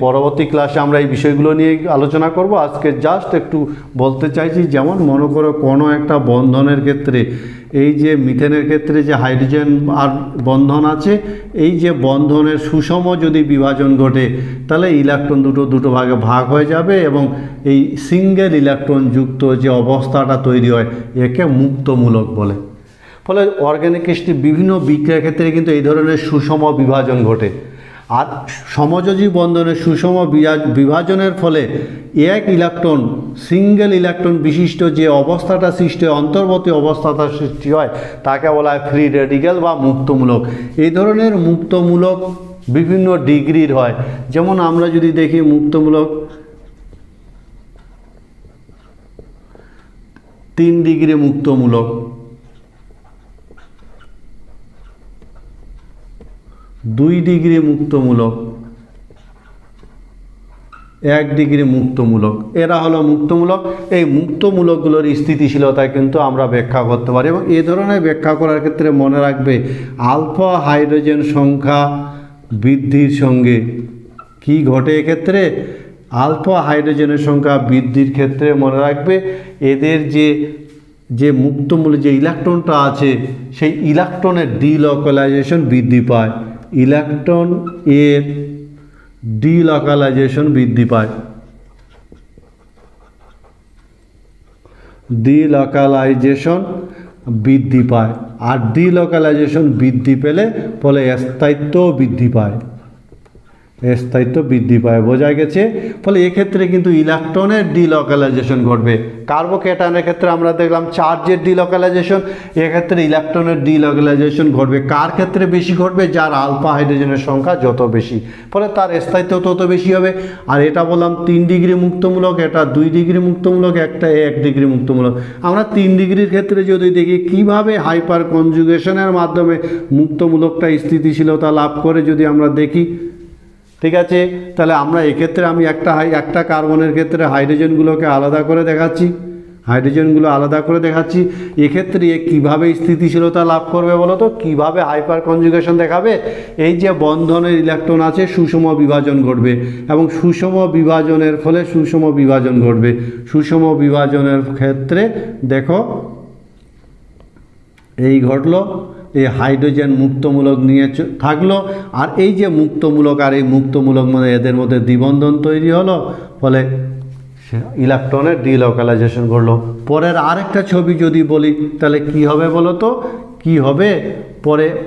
S1: পরবর্তী ক্লাসে আমরা এই বিষয়গুলো নিয়ে আলোচনা করব। আজকে জাস্ট একটু বলতে চাইছি, যেমন মনে করো কোনো একটা বন্ধনের ক্ষেত্রে এই যে মিথেনের ক্ষেত্রে যে হাইড্রোজেন আর বন্ধন আছে, এই যে বন্ধনের সুষম যদি বিভাজন ঘটে তাহলে ইলেকট্রন দুটো ভাগে ভাগ হয়ে যাবে এবং এই সিঙ্গেল ইলেকট্রন যুক্ত যে অবস্থাটা তৈরি হয় একে মুক্তমূলক বলে। ফলে অর্গানিক কেমিস্ট্রি বিভিন্ন বিক্রিয়ার ক্ষেত্রে কিন্তু এই ধরনের সুষম বিভাজন ঘটে। আর সমযোজী বন্ধনের সুষম বিভাজনের ফলে এক ইলেকট্রন, সিঙ্গেল ইলেকট্রন বিশিষ্ট যে অবস্থাটা সৃষ্টি হয়, অন্তর্বর্তী অবস্থাটা সৃষ্টি হয়, তাকে বলা হয় ফ্রি রেডিক্যাল বা মুক্তমূলক। এই ধরনের মুক্তমূলক বিভিন্ন ডিগ্রির হয়। যেমন আমরা যদি দেখি মুক্তমূলক 3 ডিগ্রি মুক্তমূলক, 2 ডিগ্রি মুক্তমূলক, 1 ডিগ্রি মুক্তমূলক, এরা হলো মুক্তমূলক। এই মুক্তমূলকগুলোর স্থিতিশীলতা কিন্তু আমরা ব্যাখ্যা করতে পারি এবং এই ধরনের ব্যাখ্যা করার ক্ষেত্রে মনে রাখবে আলফা হাইড্রোজেন সংখ্যা বৃদ্ধির সঙ্গে কি ঘটে এক্ষেত্রে, আলফা হাইড্রোজেনের সংখ্যা বৃদ্ধির ক্ষেত্রে মনে রাখবে এদের যে মুক্তমূলক যে ইলেকট্রনটা আছে সেই ইলেকট্রনের ডিলোকালাইজেশন বৃদ্ধি পায়, ইলেকট্রন এর ডিলোকালাইজেশন বৃদ্ধি পায়, ডিলোকালাইজেশন বৃদ্ধি পায়। আর ডিলোকালাইজেশন বৃদ্ধি পেলে ফলে স্থায়িত্ব বৃদ্ধি পায়, স্থায়িত্ব বৃদ্ধি পায়, বোঝা গেছে। ফলে এক্ষেত্রে কিন্তু ইলেকট্রনের ডিলোকালাইজেশন ঘটবে। কার্বোক্যাটায়নের ক্ষেত্রে আমরা দেখলাম চার্জের ডিলোকালাইজেশন, এক্ষেত্রে ইলেকট্রনের ডিলোকালাইজেশন ঘটবে। কার ক্ষেত্রে বেশি ঘটবে, যার আলফা হাইড্রোজেনের সংখ্যা যত বেশি, ফলে তার স্থায়িত্ব তত বেশি হবে। আর এটা বললাম 3 ডিগ্রি মুক্তমূলক, এটা 2 ডিগ্রি মুক্তমূলক, একটা 1 ডিগ্রি মুক্তমূলক। আমরা 3 ডিগ্রির ক্ষেত্রে যদি দেখি কিভাবে হাইপার কনজুগেশনের মাধ্যমে মুক্তমূলকটা স্থিতিশীলতা লাভ করে, যদি আমরা দেখি, ঠিক আছে, তাহলে আমরা এক্ষেত্রে আমি একটা কার্বনের ক্ষেত্রে হাইড্রোজেনগুলোকে আলাদা করে দেখাচ্ছি, হাইড্রোজেনগুলো আলাদা করে দেখাচ্ছি। এক্ষেত্রে কীভাবে স্থিতিশীলতা লাভ করবে বলো তো, কীভাবে হাইপার কনজুগেশন দেখাবে, এই যে বন্ধনের ইলেকট্রন আছে সুষম বিভাজন ঘটবে এবং সুষম বিভাজনের ফলে সুষম বিভাজন ঘটবে। সুষম বিভাজনের ক্ষেত্রে দেখো এই ঘটলো, এই হাইড্রোজেন মুক্তমূলক নিয়ে থাকলো, আর এই যে মুক্তমূলক আর এই মুক্তমূলক মানে এদের মধ্যে দ্বিবন্ধন তৈরি হলো, ফলে ইলেকট্রনের ডিলোকালাইজেশন ঘটলো। পরের আরেকটা ছবি যদি বলি তাহলে কি হবে বলো তো, কি হবে,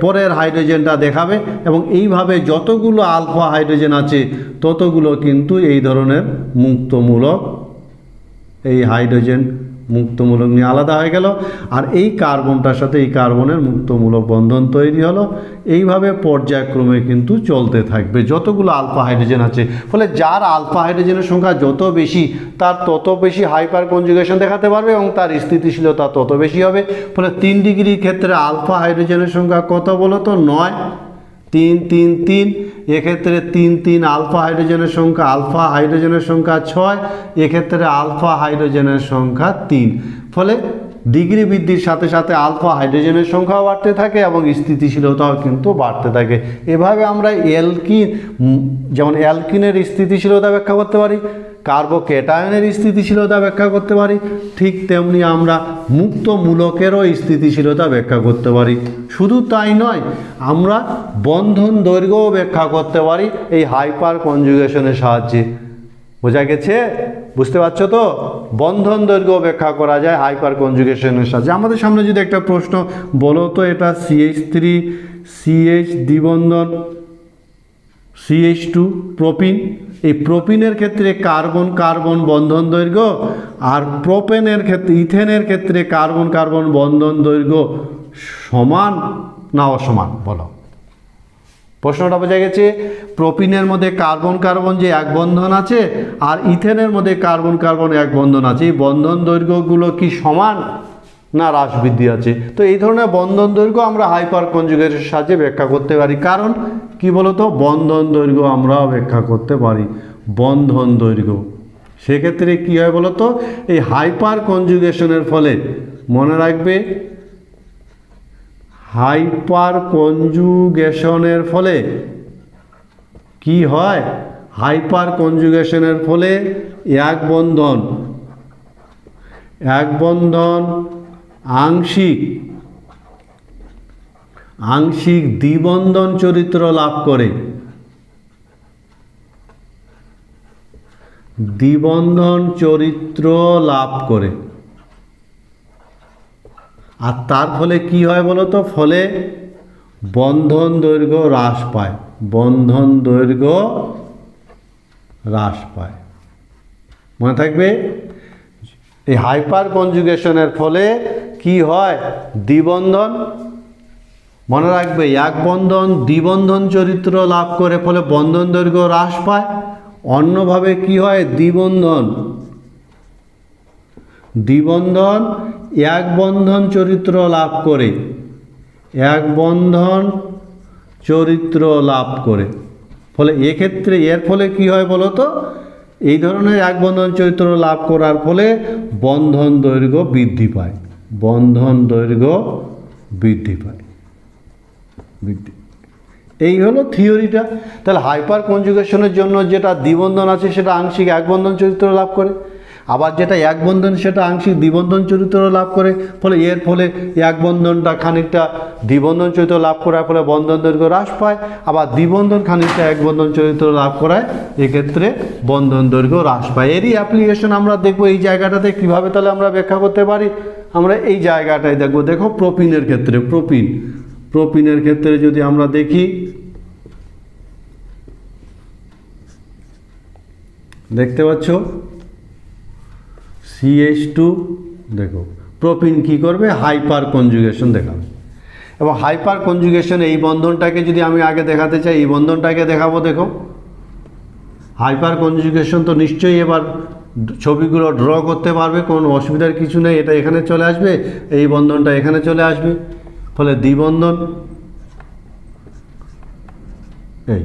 S1: পরের হাইড্রোজেনটা দেখাবে এবং এইভাবে যতগুলো আলফা হাইড্রোজেন আছে ততগুলো কিন্তু এই ধরনের মুক্তমূলক, এই হাইড্রোজেন মুক্তমূলক নিয়ে আলাদা হয়ে গেল, আর এই কার্বনটার সাথে এই কার্বনের মুক্তমূলক বন্ধন তৈরি হলো। এইভাবে পর্যায়ক্রমে কিন্তু চলতে থাকবে যতগুলো আলফা হাইড্রোজেন আছে। ফলে যার আলফা হাইড্রোজেনের সংখ্যা যত বেশি তার তত বেশি হাইপার কনজুগেশন দেখাতে পারবে এবং তার স্থিতিশীলতা তত বেশি হবে। ফলে 3 ডিগ্রির ক্ষেত্রে আলফা হাইড্রোজেনের সংখ্যা কত বলো তো, 9, 3 3 3, এক্ষেত্রে 3 3 আলফা হাইড্রোজেনের সংখ্যা, আলফা হাইড্রোজেনের সংখ্যা 6, এক্ষেত্রে আলফা হাইড্রোজেনের সংখ্যা 3। ফলে ডিগ্রি বৃদ্ধির সাথে সাথে আলফা হাইড্রোজেনের সংখ্যাও বাড়তে থাকে এবং স্থিতিশীলতাও কিন্তু বাড়তে থাকে। এভাবে আমরা অ্যালকিন, যেমন অ্যালকিনের স্থিতিশীলতা ব্যাখ্যা করতে পারি, কার্বোক্যাটায়নের স্থিতিশীলতা ব্যাখ্যা করতে পারি, ঠিক তেমনি আমরা মুক্তমূলকেরও স্থিতিশীলতা ব্যাখ্যা করতে পারি। শুধু তাই নয়, আমরা বন্ধন দৈর্ঘ্যও ব্যাখ্যা করতে পারি এই হাইপার কনজুগেশনের সাহায্যে। বোঝা গেছে, বুঝতে পারছো তো, বন্ধন দৈর্ঘ্য ব্যাখ্যা করা যায় হাইপার কনজুগেশনের সাহায্যে। আমাদের সামনে যদি একটা প্রশ্ন বলো তো, এটা CH3 CH দ্বিবন্ধন CH2 প্রোপিন, এই প্রোপিনের ক্ষেত্রে কার্বন কার্বন বন্ধন দৈর্ঘ্য আর প্রোপেনের ক্ষেত্রে, ইথেনের ক্ষেত্রে কার্বন কার্বন বন্ধন দৈর্ঘ্য সমান না অসমান বলো। প্রশ্নটা বোঝা গেছে। প্রোপিনের মধ্যে কার্বন কার্বন যে এক বন্ধন আছে আর ইথেনের মধ্যে কার্বন কার্বন এক বন্ধন আছে, এই বন্ধন দৈর্ঘ্যগুলো কি সমান না হ্রাস বৃদ্ধি আছে? তো এই ধরনের বন্ধন দৈর্ঘ্য আমরা হাইপার কনজুগেশনের সাহায্যে ব্যাখ্যা করতে পারি। কারণ কি বলতো, বন্ধন দৈর্ঘ্য আমরাও ব্যাখ্যা করতে পারি, বন্ধন দৈর্ঘ্য। সেক্ষেত্রে কি হয় বলতো, এই হাইপার কনজুগেশনের ফলে মনে রাখবে, হাইপার কনজুগেশনের ফলে কি হয়, হাইপার কনজুগেশনের ফলে এক বন্ধন আংশিক দ্বিবন্ধন চরিত্র লাভ করে, দ্বিবন্ধন চরিত্র লাভ করে। আর তার ফলে কি হয় বলতো, ফলে বন্ধন দৈর্ঘ্য হ্রাস পায়, বন্ধন দৈর্ঘ্য হ্রাস পায়। মনে থাকবে, এই হাইপার কনজুগেশনের ফলে কি হয়, দ্বিবন্ধন, মনে রাখবে এক বন্ধন দ্বিবন্ধন চরিত্র লাভ করে, ফলে বন্ধন দৈর্ঘ্য হ্রাস পায়। অন্যভাবে কি হয়, দ্বিবন্ধন এক বন্ধন চরিত্র লাভ করে, এক বন্ধন চরিত্র লাভ করে। ফলে এক্ষেত্রে এর ফলে কি হয় বলো তো, এই ধরনের এক বন্ধন চরিত্র লাভ করার ফলে বন্ধন দৈর্ঘ্য বৃদ্ধি পায়, বন্ধন দৈর্ঘ্য বৃদ্ধি পায়, এই হলো থিওরিটা। তাহলে হাইপার কনজুগেশনের জন্য যেটা দ্বিবন্ধন আছে সেটা আংশিক এক বন্ধন চরিত্র লাভ করে, আবার যেটা এক বন্ধন সেটা আংশিক দ্বিবন্ধন চরিত্র লাভ করে। ফলে এর ফলে এক বন্ধনটা খানিকটা দ্বিবন্ধন চরিত্র লাভ করার ফলে বন্ধন দৈর্ঘ্য হ্রাস পায়, আবার দ্বিবন্ধন খানিকটা এক বন্ধন চরিত্র লাভ করায় এক্ষেত্রে বন্ধন দৈর্ঘ্য হ্রাস পায়। এরই অ্যাপ্লিকেশন আমরা দেখব এই জায়গাটাতে কীভাবে তাহলে আমরা ব্যাখ্যা করতে পারি। আমরা এই জায়গাটায় দেখব, দেখো প্রোপিনের ক্ষেত্রে, প্রোপিনের ক্ষেত্রে যদি আমরা দেখি, দেখতে পাচ্ছ CH2, দেখো প্রোপিন কি করবে, হাইপার কনজুগেশন দেখাবে। এবং হাইপার কনজুগেশন এই বন্ধনটাকে যদি আমি আগে দেখাতে চাই, এই বন্ধনটাকে দেখাবো। দেখো হাইপার কনজুগেশন তো নিশ্চয়ই এবার ছবিগুলো ড্র করতে পারবে, কোনো অসুবিধার কিছু নেই। এটা এখানে চলে আসবে, এই বন্ধনটা এখানে চলে আসবে, ফলে দ্বিবন্ধন। এই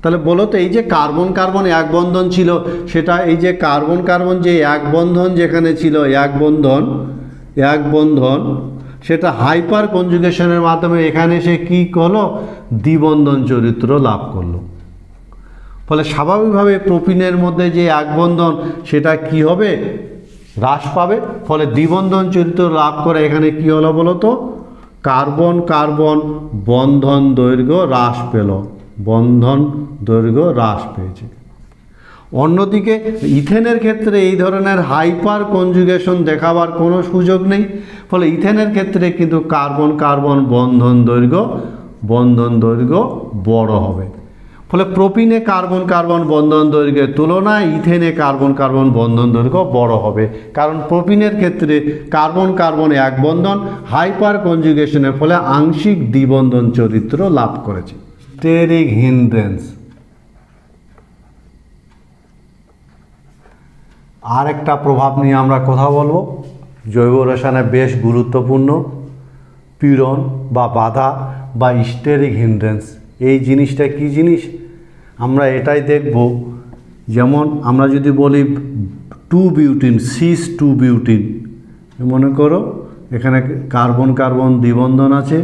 S1: তাহলে বলো তো, এই যে কার্বন কার্বন এক বন্ধন ছিল, সেটা এই যে কার্বন কার্বন যে এক বন্ধন যেখানে ছিল, এক বন্ধন সেটা হাইপার কনজুগেশনের মাধ্যমে এখানে সে কী করলো, দ্বিবন্ধন চরিত্র লাভ করলো। ফলে স্বাভাবিকভাবে প্রোপিনের মধ্যে যে এক বন্ধন সেটা কি হবে, হ্রাস পাবে। ফলে দ্বিবন্ধন চরিত্র লাভ করে এখানে কি হলো বলো তো, কার্বন কার্বন বন্ধন দৈর্ঘ্য হ্রাস পেল, বন্ধন দৈর্ঘ্য হ্রাস পেয়েছে। অন্যদিকে ইথেনের ক্ষেত্রে এই ধরনের হাইপার কনজুগেশন দেখাবার কোনো সুযোগ নেই। ফলে ইথেনের ক্ষেত্রে কিন্তু কার্বন কার্বন বন্ধন দৈর্ঘ্য বড় হবে। ফলে প্রোপিনে কার্বন কার্বন বন্ধন দৈর্ঘ্যের তুলনায় ইথেনে কার্বন কার্বন বন্ধন দৈর্ঘ্য বড় হবে, কারণ প্রোপিনের ক্ষেত্রে কার্বন কার্বন এক বন্ধন হাইপার কনজুগেশনের ফলে আংশিক দ্বিবন্ধন চরিত্র লাভ করেছে। স্টেরিক হিন্ড্রেন্স আর একটা প্রভাব নিয়ে আমরা কথা বলবো, জৈব রসায়নে বেশ গুরুত্বপূর্ণ, পীড়ন বা বাধা বা স্টেরিক হিন্ড্রেন্স। এই জিনিসটা কি জিনিস আমরা এটাই দেখব। যেমন আমরা যদি বলি 2-বিউটিন, সিস-2-বিউটিন, মনে করো এখানে কার্বন কার্বন দ্বিবন্ধন আছে,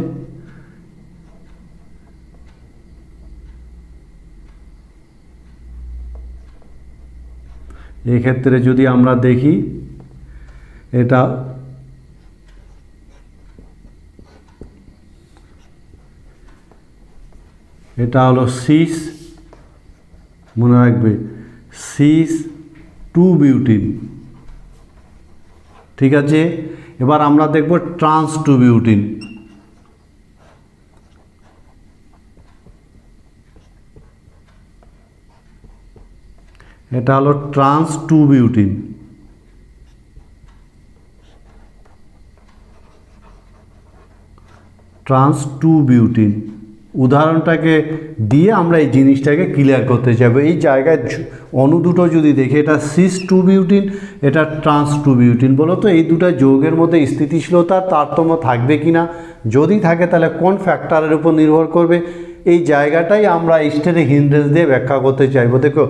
S1: এক্ষেত্রে যদি আমরা দেখি এটা হলো সিস, মনে রাখবে সিস-2-বিউটিন, ঠিক আছে। এবার আমরা দেখব ট্রান্স-2-বিউটিন, এটা হলো ট্রান্স-2-বিউটিন। ট্রান্স-2-বিউটিন উদাহরণটাকে দিয়ে আমরা এই জিনিসটাকে ক্লিয়ার করতে চাইবো। এই জায়গায় অণু দুটো যদি দেখি, এটা সিস-2-বিউটিন, এটা ট্রান্স-2-বিউটিন, বলো তো এই দুটো যৌগের মধ্যে স্থিতিশীলতার তারতম্য থাকবে কি না, যদি থাকে তাহলে কোন ফ্যাক্টরের উপর নির্ভর করবে, এই জায়গাটাই আমরা স্টেরিক হিন্ড্রেন্স দিয়ে ব্যাখ্যা করতে চাইবো। দেখো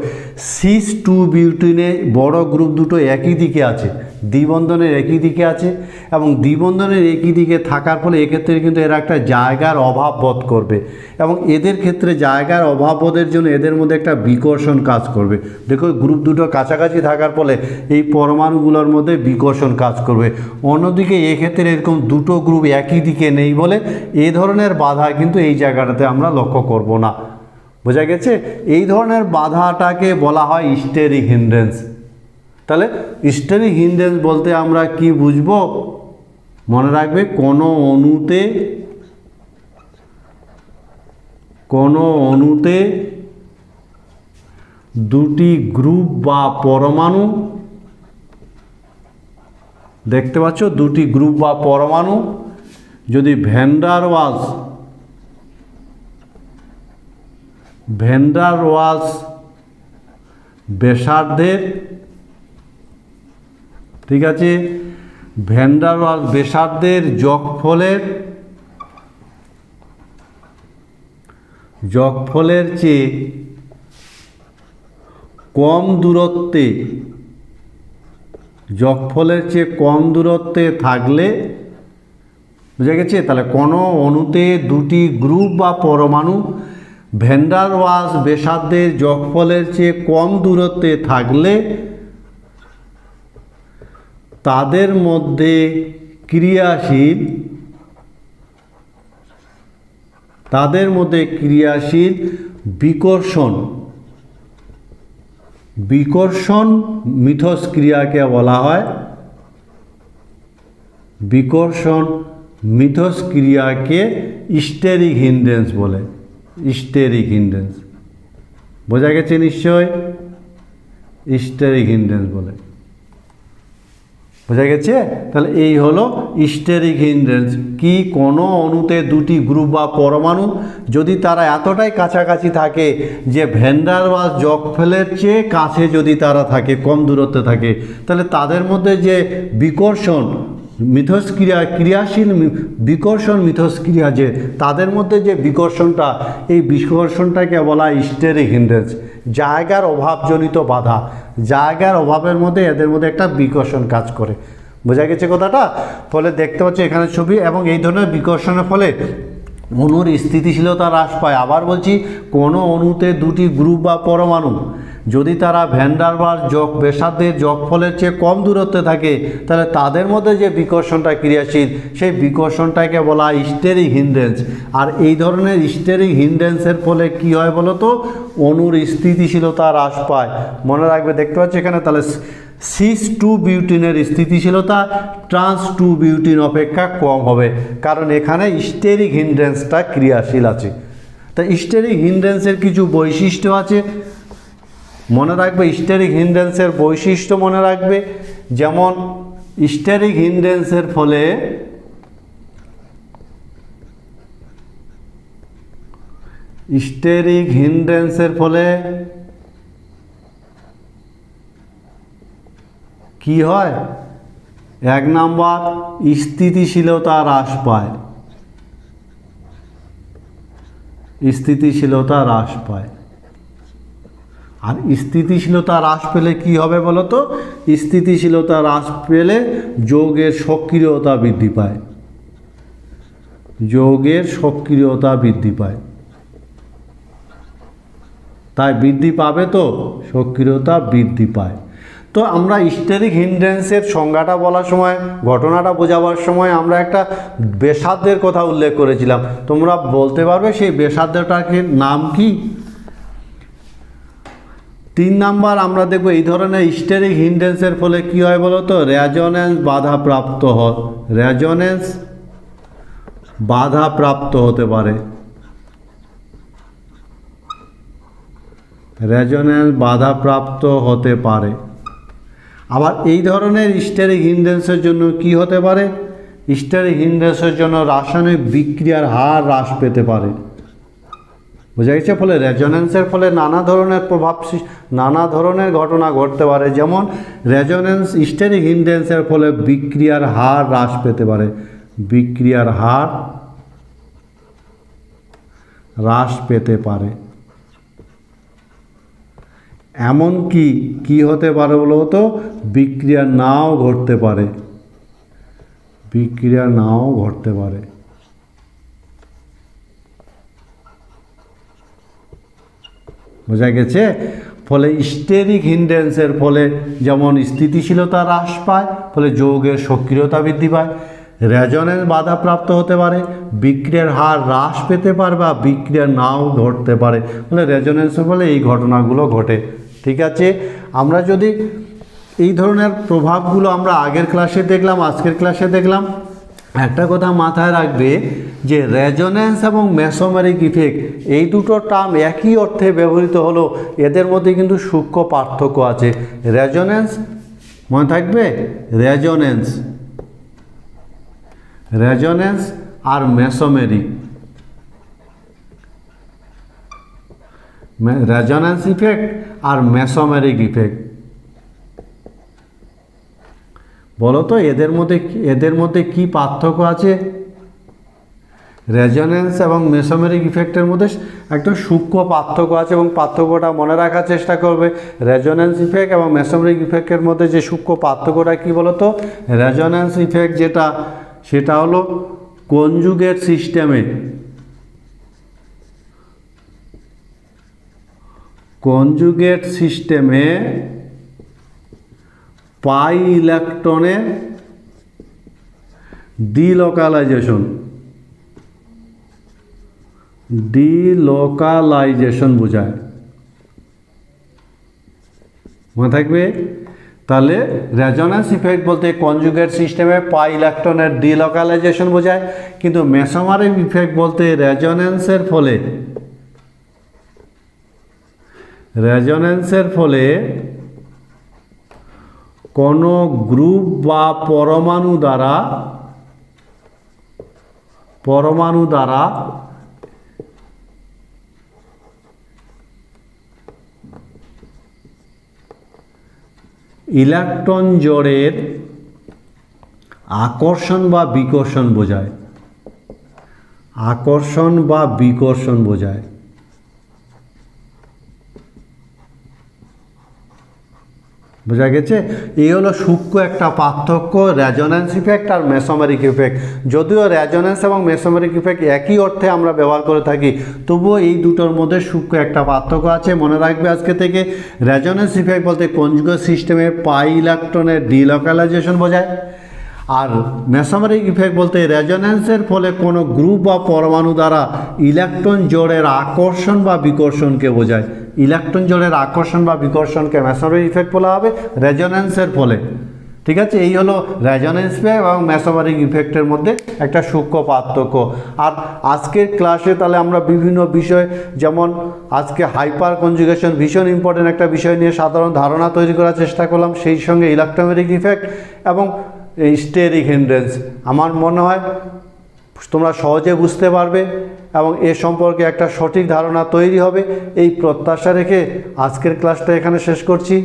S1: সিস-2-বিউটিনে বড় গ্রুপ দুটো একই দিকে আছে, দ্বিবন্ধনের একই দিকে আছে, এবং দ্বিবন্ধনের একই দিকে থাকার ফলে এক্ষেত্রে কিন্তু এরা একটা জায়গার অভাব বোধ করবে, এবং এদের ক্ষেত্রে জায়গার অভাব বোধের জন্য এদের মধ্যে একটা বিকর্ষণ কাজ করবে। দেখো গ্রুপ দুটো কাছাকাছি থাকার ফলে এই পরমাণুগুলোর মধ্যে বিকর্ষণ কাজ করবে। অন্যদিকে এক্ষেত্রে এরকম দুটো গ্রুপ একই দিকে নেই বলে এই ধরনের বাধা কিন্তু এই জায়গাটাতে আমরা লক্ষ্য করব না। বোঝা গেছে? এই ধরনের বাধাটাকে বলা হয় স্টেরিক হিন্ড্রেন্স। তাহলে স্টেরিক হিন্ড্রেন্স বলতে আমরা কি বুঝবো, মনে রাখবে কোনো অণুতে দুটি গ্রুপ বা পরমাণু, দেখতে পাচ্ছ দুটি গ্রুপ বা পরমাণু যদি ভ্যান ডার ওয়ালস ব্যাসার্ধের, ঠিক আছে, ভ্যান ডার ওয়ালস ব্যাসার্ধের যোগফলের যোগফলের চেয়ে কম দূরত্বে, যোগফলের চেয়ে কম দূরত্বে থাকলে, বুঝা গেছে? তাহলে কোনো অণুতে দুটি গ্রুপ বা পরমাণু ভ্যান ডার ওয়ালস ব্যাসার্ধের যোগফলের চেয়ে কম দূরত্বে থাকলে তাদের মধ্যে ক্রিয়াশীল বিকর্ষণ মিথস্ক্রিয়াকে বলা হয়, বিকর্ষণ মিথস্ক্রিয়াকে স্টেরিক হিন্ড্রেন্স বলে। স্টেরিক হিন্ড্রেন্স বোঝা গেছে নিশ্চয়? স্টেরিক হিন্ড্রেন্স বলে, বোঝা গেছে? তাহলে এই হলো স্টেরিক হিন্ড্রেন্স। কি কোনো অণুতে দুটি গ্রুপ বা পরমাণু যদি তারা এতটাই কাছাকাছি থাকে যে ভ্যান ডার ওয়ালস যোগফলের চেয়ে কাছে যদি তারা থাকে, কম দূরত্বে থাকে, তাহলে তাদের মধ্যে যে বিকর্ষণ মিথস্ক্রিয়া, ক্রিয়াশীল বিকর্ষণ মিথস্ক্রিয়া, যে তাদের মধ্যে যে বিকর্ষণটা, এই বিকর্ষণটাকে বলা হয় স্টেরিক হিন্ড্রেন্স। জায়গার অভাবজনিত বাধা, জায়গার অভাবের মধ্যে এদের মধ্যে একটা বিকর্ষণ কাজ করে। বোঝা গেছে কথাটা? ফলে দেখতে পাচ্ছি এখানে ছবি, এবং এই ধরনের বিকর্ষণের ফলে অণুর স্থিতিশীলতা হ্রাস পায়। আবার বলছি, কোনো অণুতে দুটি গ্রুপ বা পরমাণু যদি তারা ভ্যান ডার ওয়ালস ব্যাসার্ধের যোগফলের চেয়ে কম দূরত্বে থাকে, তাহলে তাদের মধ্যে যে বিকর্ষণটা ক্রিয়াশীল, সেই বিকর্ষণটাকে বলা হয় স্টেরিক হিন্ড্রেন্স। আর এই ধরনের স্টেরিক হিন্ড্রেন্সের ফলে কি হয় বলো তো? অণুর স্থিতিশীলতা হ্রাস পায়। মনে রাখবে, দেখতে পাচ্ছি এখানে, তাহলে সিস 2 বিউটিনের স্থিতিশীলতা ট্রান্স 2 বিউটিন অপেক্ষা কম হবে, কারণ এখানে স্টেরিক হিন্ড্রেন্সটা ক্রিয়াশীল আছে। তা স্টেরিক হিন্ড্রেন্সের কিছু বৈশিষ্ট্য আছে, মনে রাখবে। স্টেরিক হিন্ড্রেন্সের বৈশিষ্ট্য মনে রাখবে, যেমন স্টেরিক হিন্ড্রেন্সের ফলে কি হয়? 1 নাম্বার, স্থিতিশীলতা হ্রাস পায়। স্থিতিশীলতা হ্রাস পায়। আর স্থিতিশীলতা হ্রাস পেলে কি হবে বলো তো? স্থিতিশীলতা হ্রাস পেলে যৌগের সক্রিয়তা বৃদ্ধি পায়। যৌগের সক্রিয়তা বৃদ্ধি পায়। তাই বৃদ্ধি পাবে তো, সক্রিয়তা বৃদ্ধি পায়। তো আমরা স্টেরিক হিন্ড্রেন্সের সংজ্ঞাটা বলার সময়, ঘটনাটা বোঝাবার সময় আমরা একটা ব্যাসার্ধের কথা উল্লেখ করেছিলাম। তোমরা বলতে পারবে সেই ব্যাসার্ধটার নাম কি? 3 নাম্বার আমরা দেখব, এই ধরনের স্টেরিক হিন্ড্রেন্সের ফলে কি হয় বলো তো? রেজোন্যান্স বাধাপ্রাপ্ত হয়। রেজোন্যান্স বাধাপ্রাপ্ত হতে পারে। রেজোন্যান্স বাধাপ্রাপ্ত হতে পারে। আবার এই ধরনের স্টেরিক হিন্ড্রেন্সের জন্য কি হতে পারে? স্টেরিক হিন্ড্রেন্সের জন্য রাসায়নিক বিক্রিয়ার হার হ্রাস পেতে পারে। বোঝা গেছে? ফলে রেজোন্যান্সের ফলে নানা ধরনের প্রভাব, নানা ধরনের ঘটনা ঘটতে পারে। যেমন রেজোন্যান্স, স্টেরিক হিন্ড্রেন্সের ফলে বিক্রিয়ার হার হ্রাস পেতে পারে। বিক্রিয়ার হার হ্রাস পেতে পারে। এমনকি কি হতে পারে বলো তো? বিক্রিয়া নাও ঘটতে পারে। বিক্রিয়া নাও ঘটতে পারে। বোঝা গেছে? ফলে স্টেরিক হিন্ড্রেন্সের ফলে যেমন স্থিতিশীলতা হ্রাস পায়, ফলে যৌগের সক্রিয়তা বৃদ্ধি পায়, রেজোন্যান্স বাধাপ্রাপ্ত হতে পারে, বিক্রিয়ার হার হ্রাস পেতে পারে বা বিক্রিয়া নাও ঘটতে পারে। ফলে রেজোন্যান্সের ফলে এই ঘটনাগুলো ঘটে। ঠিক আছে? আমরা যদি এই ধরনের প্রভাবগুলো আমরা আগের ক্লাসে দেখলাম, আজকের ক্লাসে দেখলাম, একটা কথা মাথায় রাখবে যে রেজোন্যান্স এবং মেসোমেরিক ইফেক্ট এই দুটো টার্ম একই অর্থে ব্যবহৃত হলো, এদের মধ্যে কিন্তু সূক্ষ্ম পার্থক্য আছে। রেজোন্যান্স মনে থাকবে, রেজোন্যান্স আর মেসোমেরিক। রেজোন্যান্স ইফেক্ট আর মেসোমেরিক ইফেক্ট, বলো তো এদের মধ্যে কি পার্থক্য আছে? রেজোনেন্স এবং মেসোমেরিক ইফেক্টের মধ্যে একটা সূক্ষ্ম পার্থক্য আছে এবং পার্থক্যটা মনে রাখার চেষ্টা করবে। রেজোনেন্স ইফেক্ট এবং মেসোমেরিক ইফেক্টের মধ্যে যে সূক্ষ্ম পার্থক্যটা কী বলতো? রেজোনেন্স ইফেক্ট যেটা, সেটা হলো কনজুগেট সিস্টেমে পাই ইলেকট্রনের ডিলোকালাইজেশন বোঝায়। মনে থাকবে? তাহলে রেজোনেন্স ইফেক্ট বলতে কনজুগেট সিস্টেমে পাই ইলেকট্রনের ডিলোকালাইজেশন বোঝায়, কিন্তু মেসোমেরিক ইফেক্ট বলতে রেজোনেন্সের ফলে কোনো গ্রুপ বা পরমাণু দ্বারা ইলেকট্রন জোড়ের আকর্ষণ বা বিকর্ষণ বোঝায়। বোঝা গেছে? এই হলো সূক্ষ্ম একটা পার্থক্য রেজোনেন্স ইফেক্ট আর মেসোমেরিক ইফেক্ট। যদিও রেজোনেন্স এবং মেসোমেরিক ইফেক্ট একই অর্থে আমরা ব্যবহার করে থাকি, তবুও এই দুটোর মধ্যে সূক্ষ্ম একটা পার্থক্য আছে। মনে রাখবে আজকে থেকে, রেজোনেন্স ইফেক্ট বলতে কনজুগেট সিস্টেমে পাই ইলেকট্রনের ডিলোকালাইজেশন বোঝায়, আর মেসোমেরিক ইফেক্ট বলতে রেজোনেন্সের ফলে কোনো গ্রুপ বা পরমাণু দ্বারা ইলেকট্রন জোড়ের আকর্ষণ বা বিকর্ষণকে বোঝায়। ইলেকট্রন জোড়ের আকর্ষণ বা বিকর্ষণকে মেসোমেরিক ইফেক্ট বলা হবে রেজোনেন্সের ফলে। ঠিক আছে? এই হলো রেজোনেন্স এবং মেসোমেরিক ইফেক্টের মধ্যে একটা সূক্ষ্ম পার্থক্য। আর আজকের ক্লাসে তাহলে আমরা বিভিন্ন বিষয়, যেমন আজকে হাইপার কনজুগেশন ভীষণ ইম্পর্টেন্ট একটা বিষয় নিয়ে সাধারণ ধারণা তৈরি করার চেষ্টা করলাম, সেই সঙ্গে ইলেকট্রোমেরিক ইফেক্ট এবং স্টেরিক হিন্ড্রেন্স। আমার মনে হয় তোমরা সহজে বুঝতে পারবে এবং এ সম্পর্কে একটা সঠিক ধারণা তৈরি হবে, এই প্রত্যাশা রেখে আজকের ক্লাসটা এখানে শেষ করছি।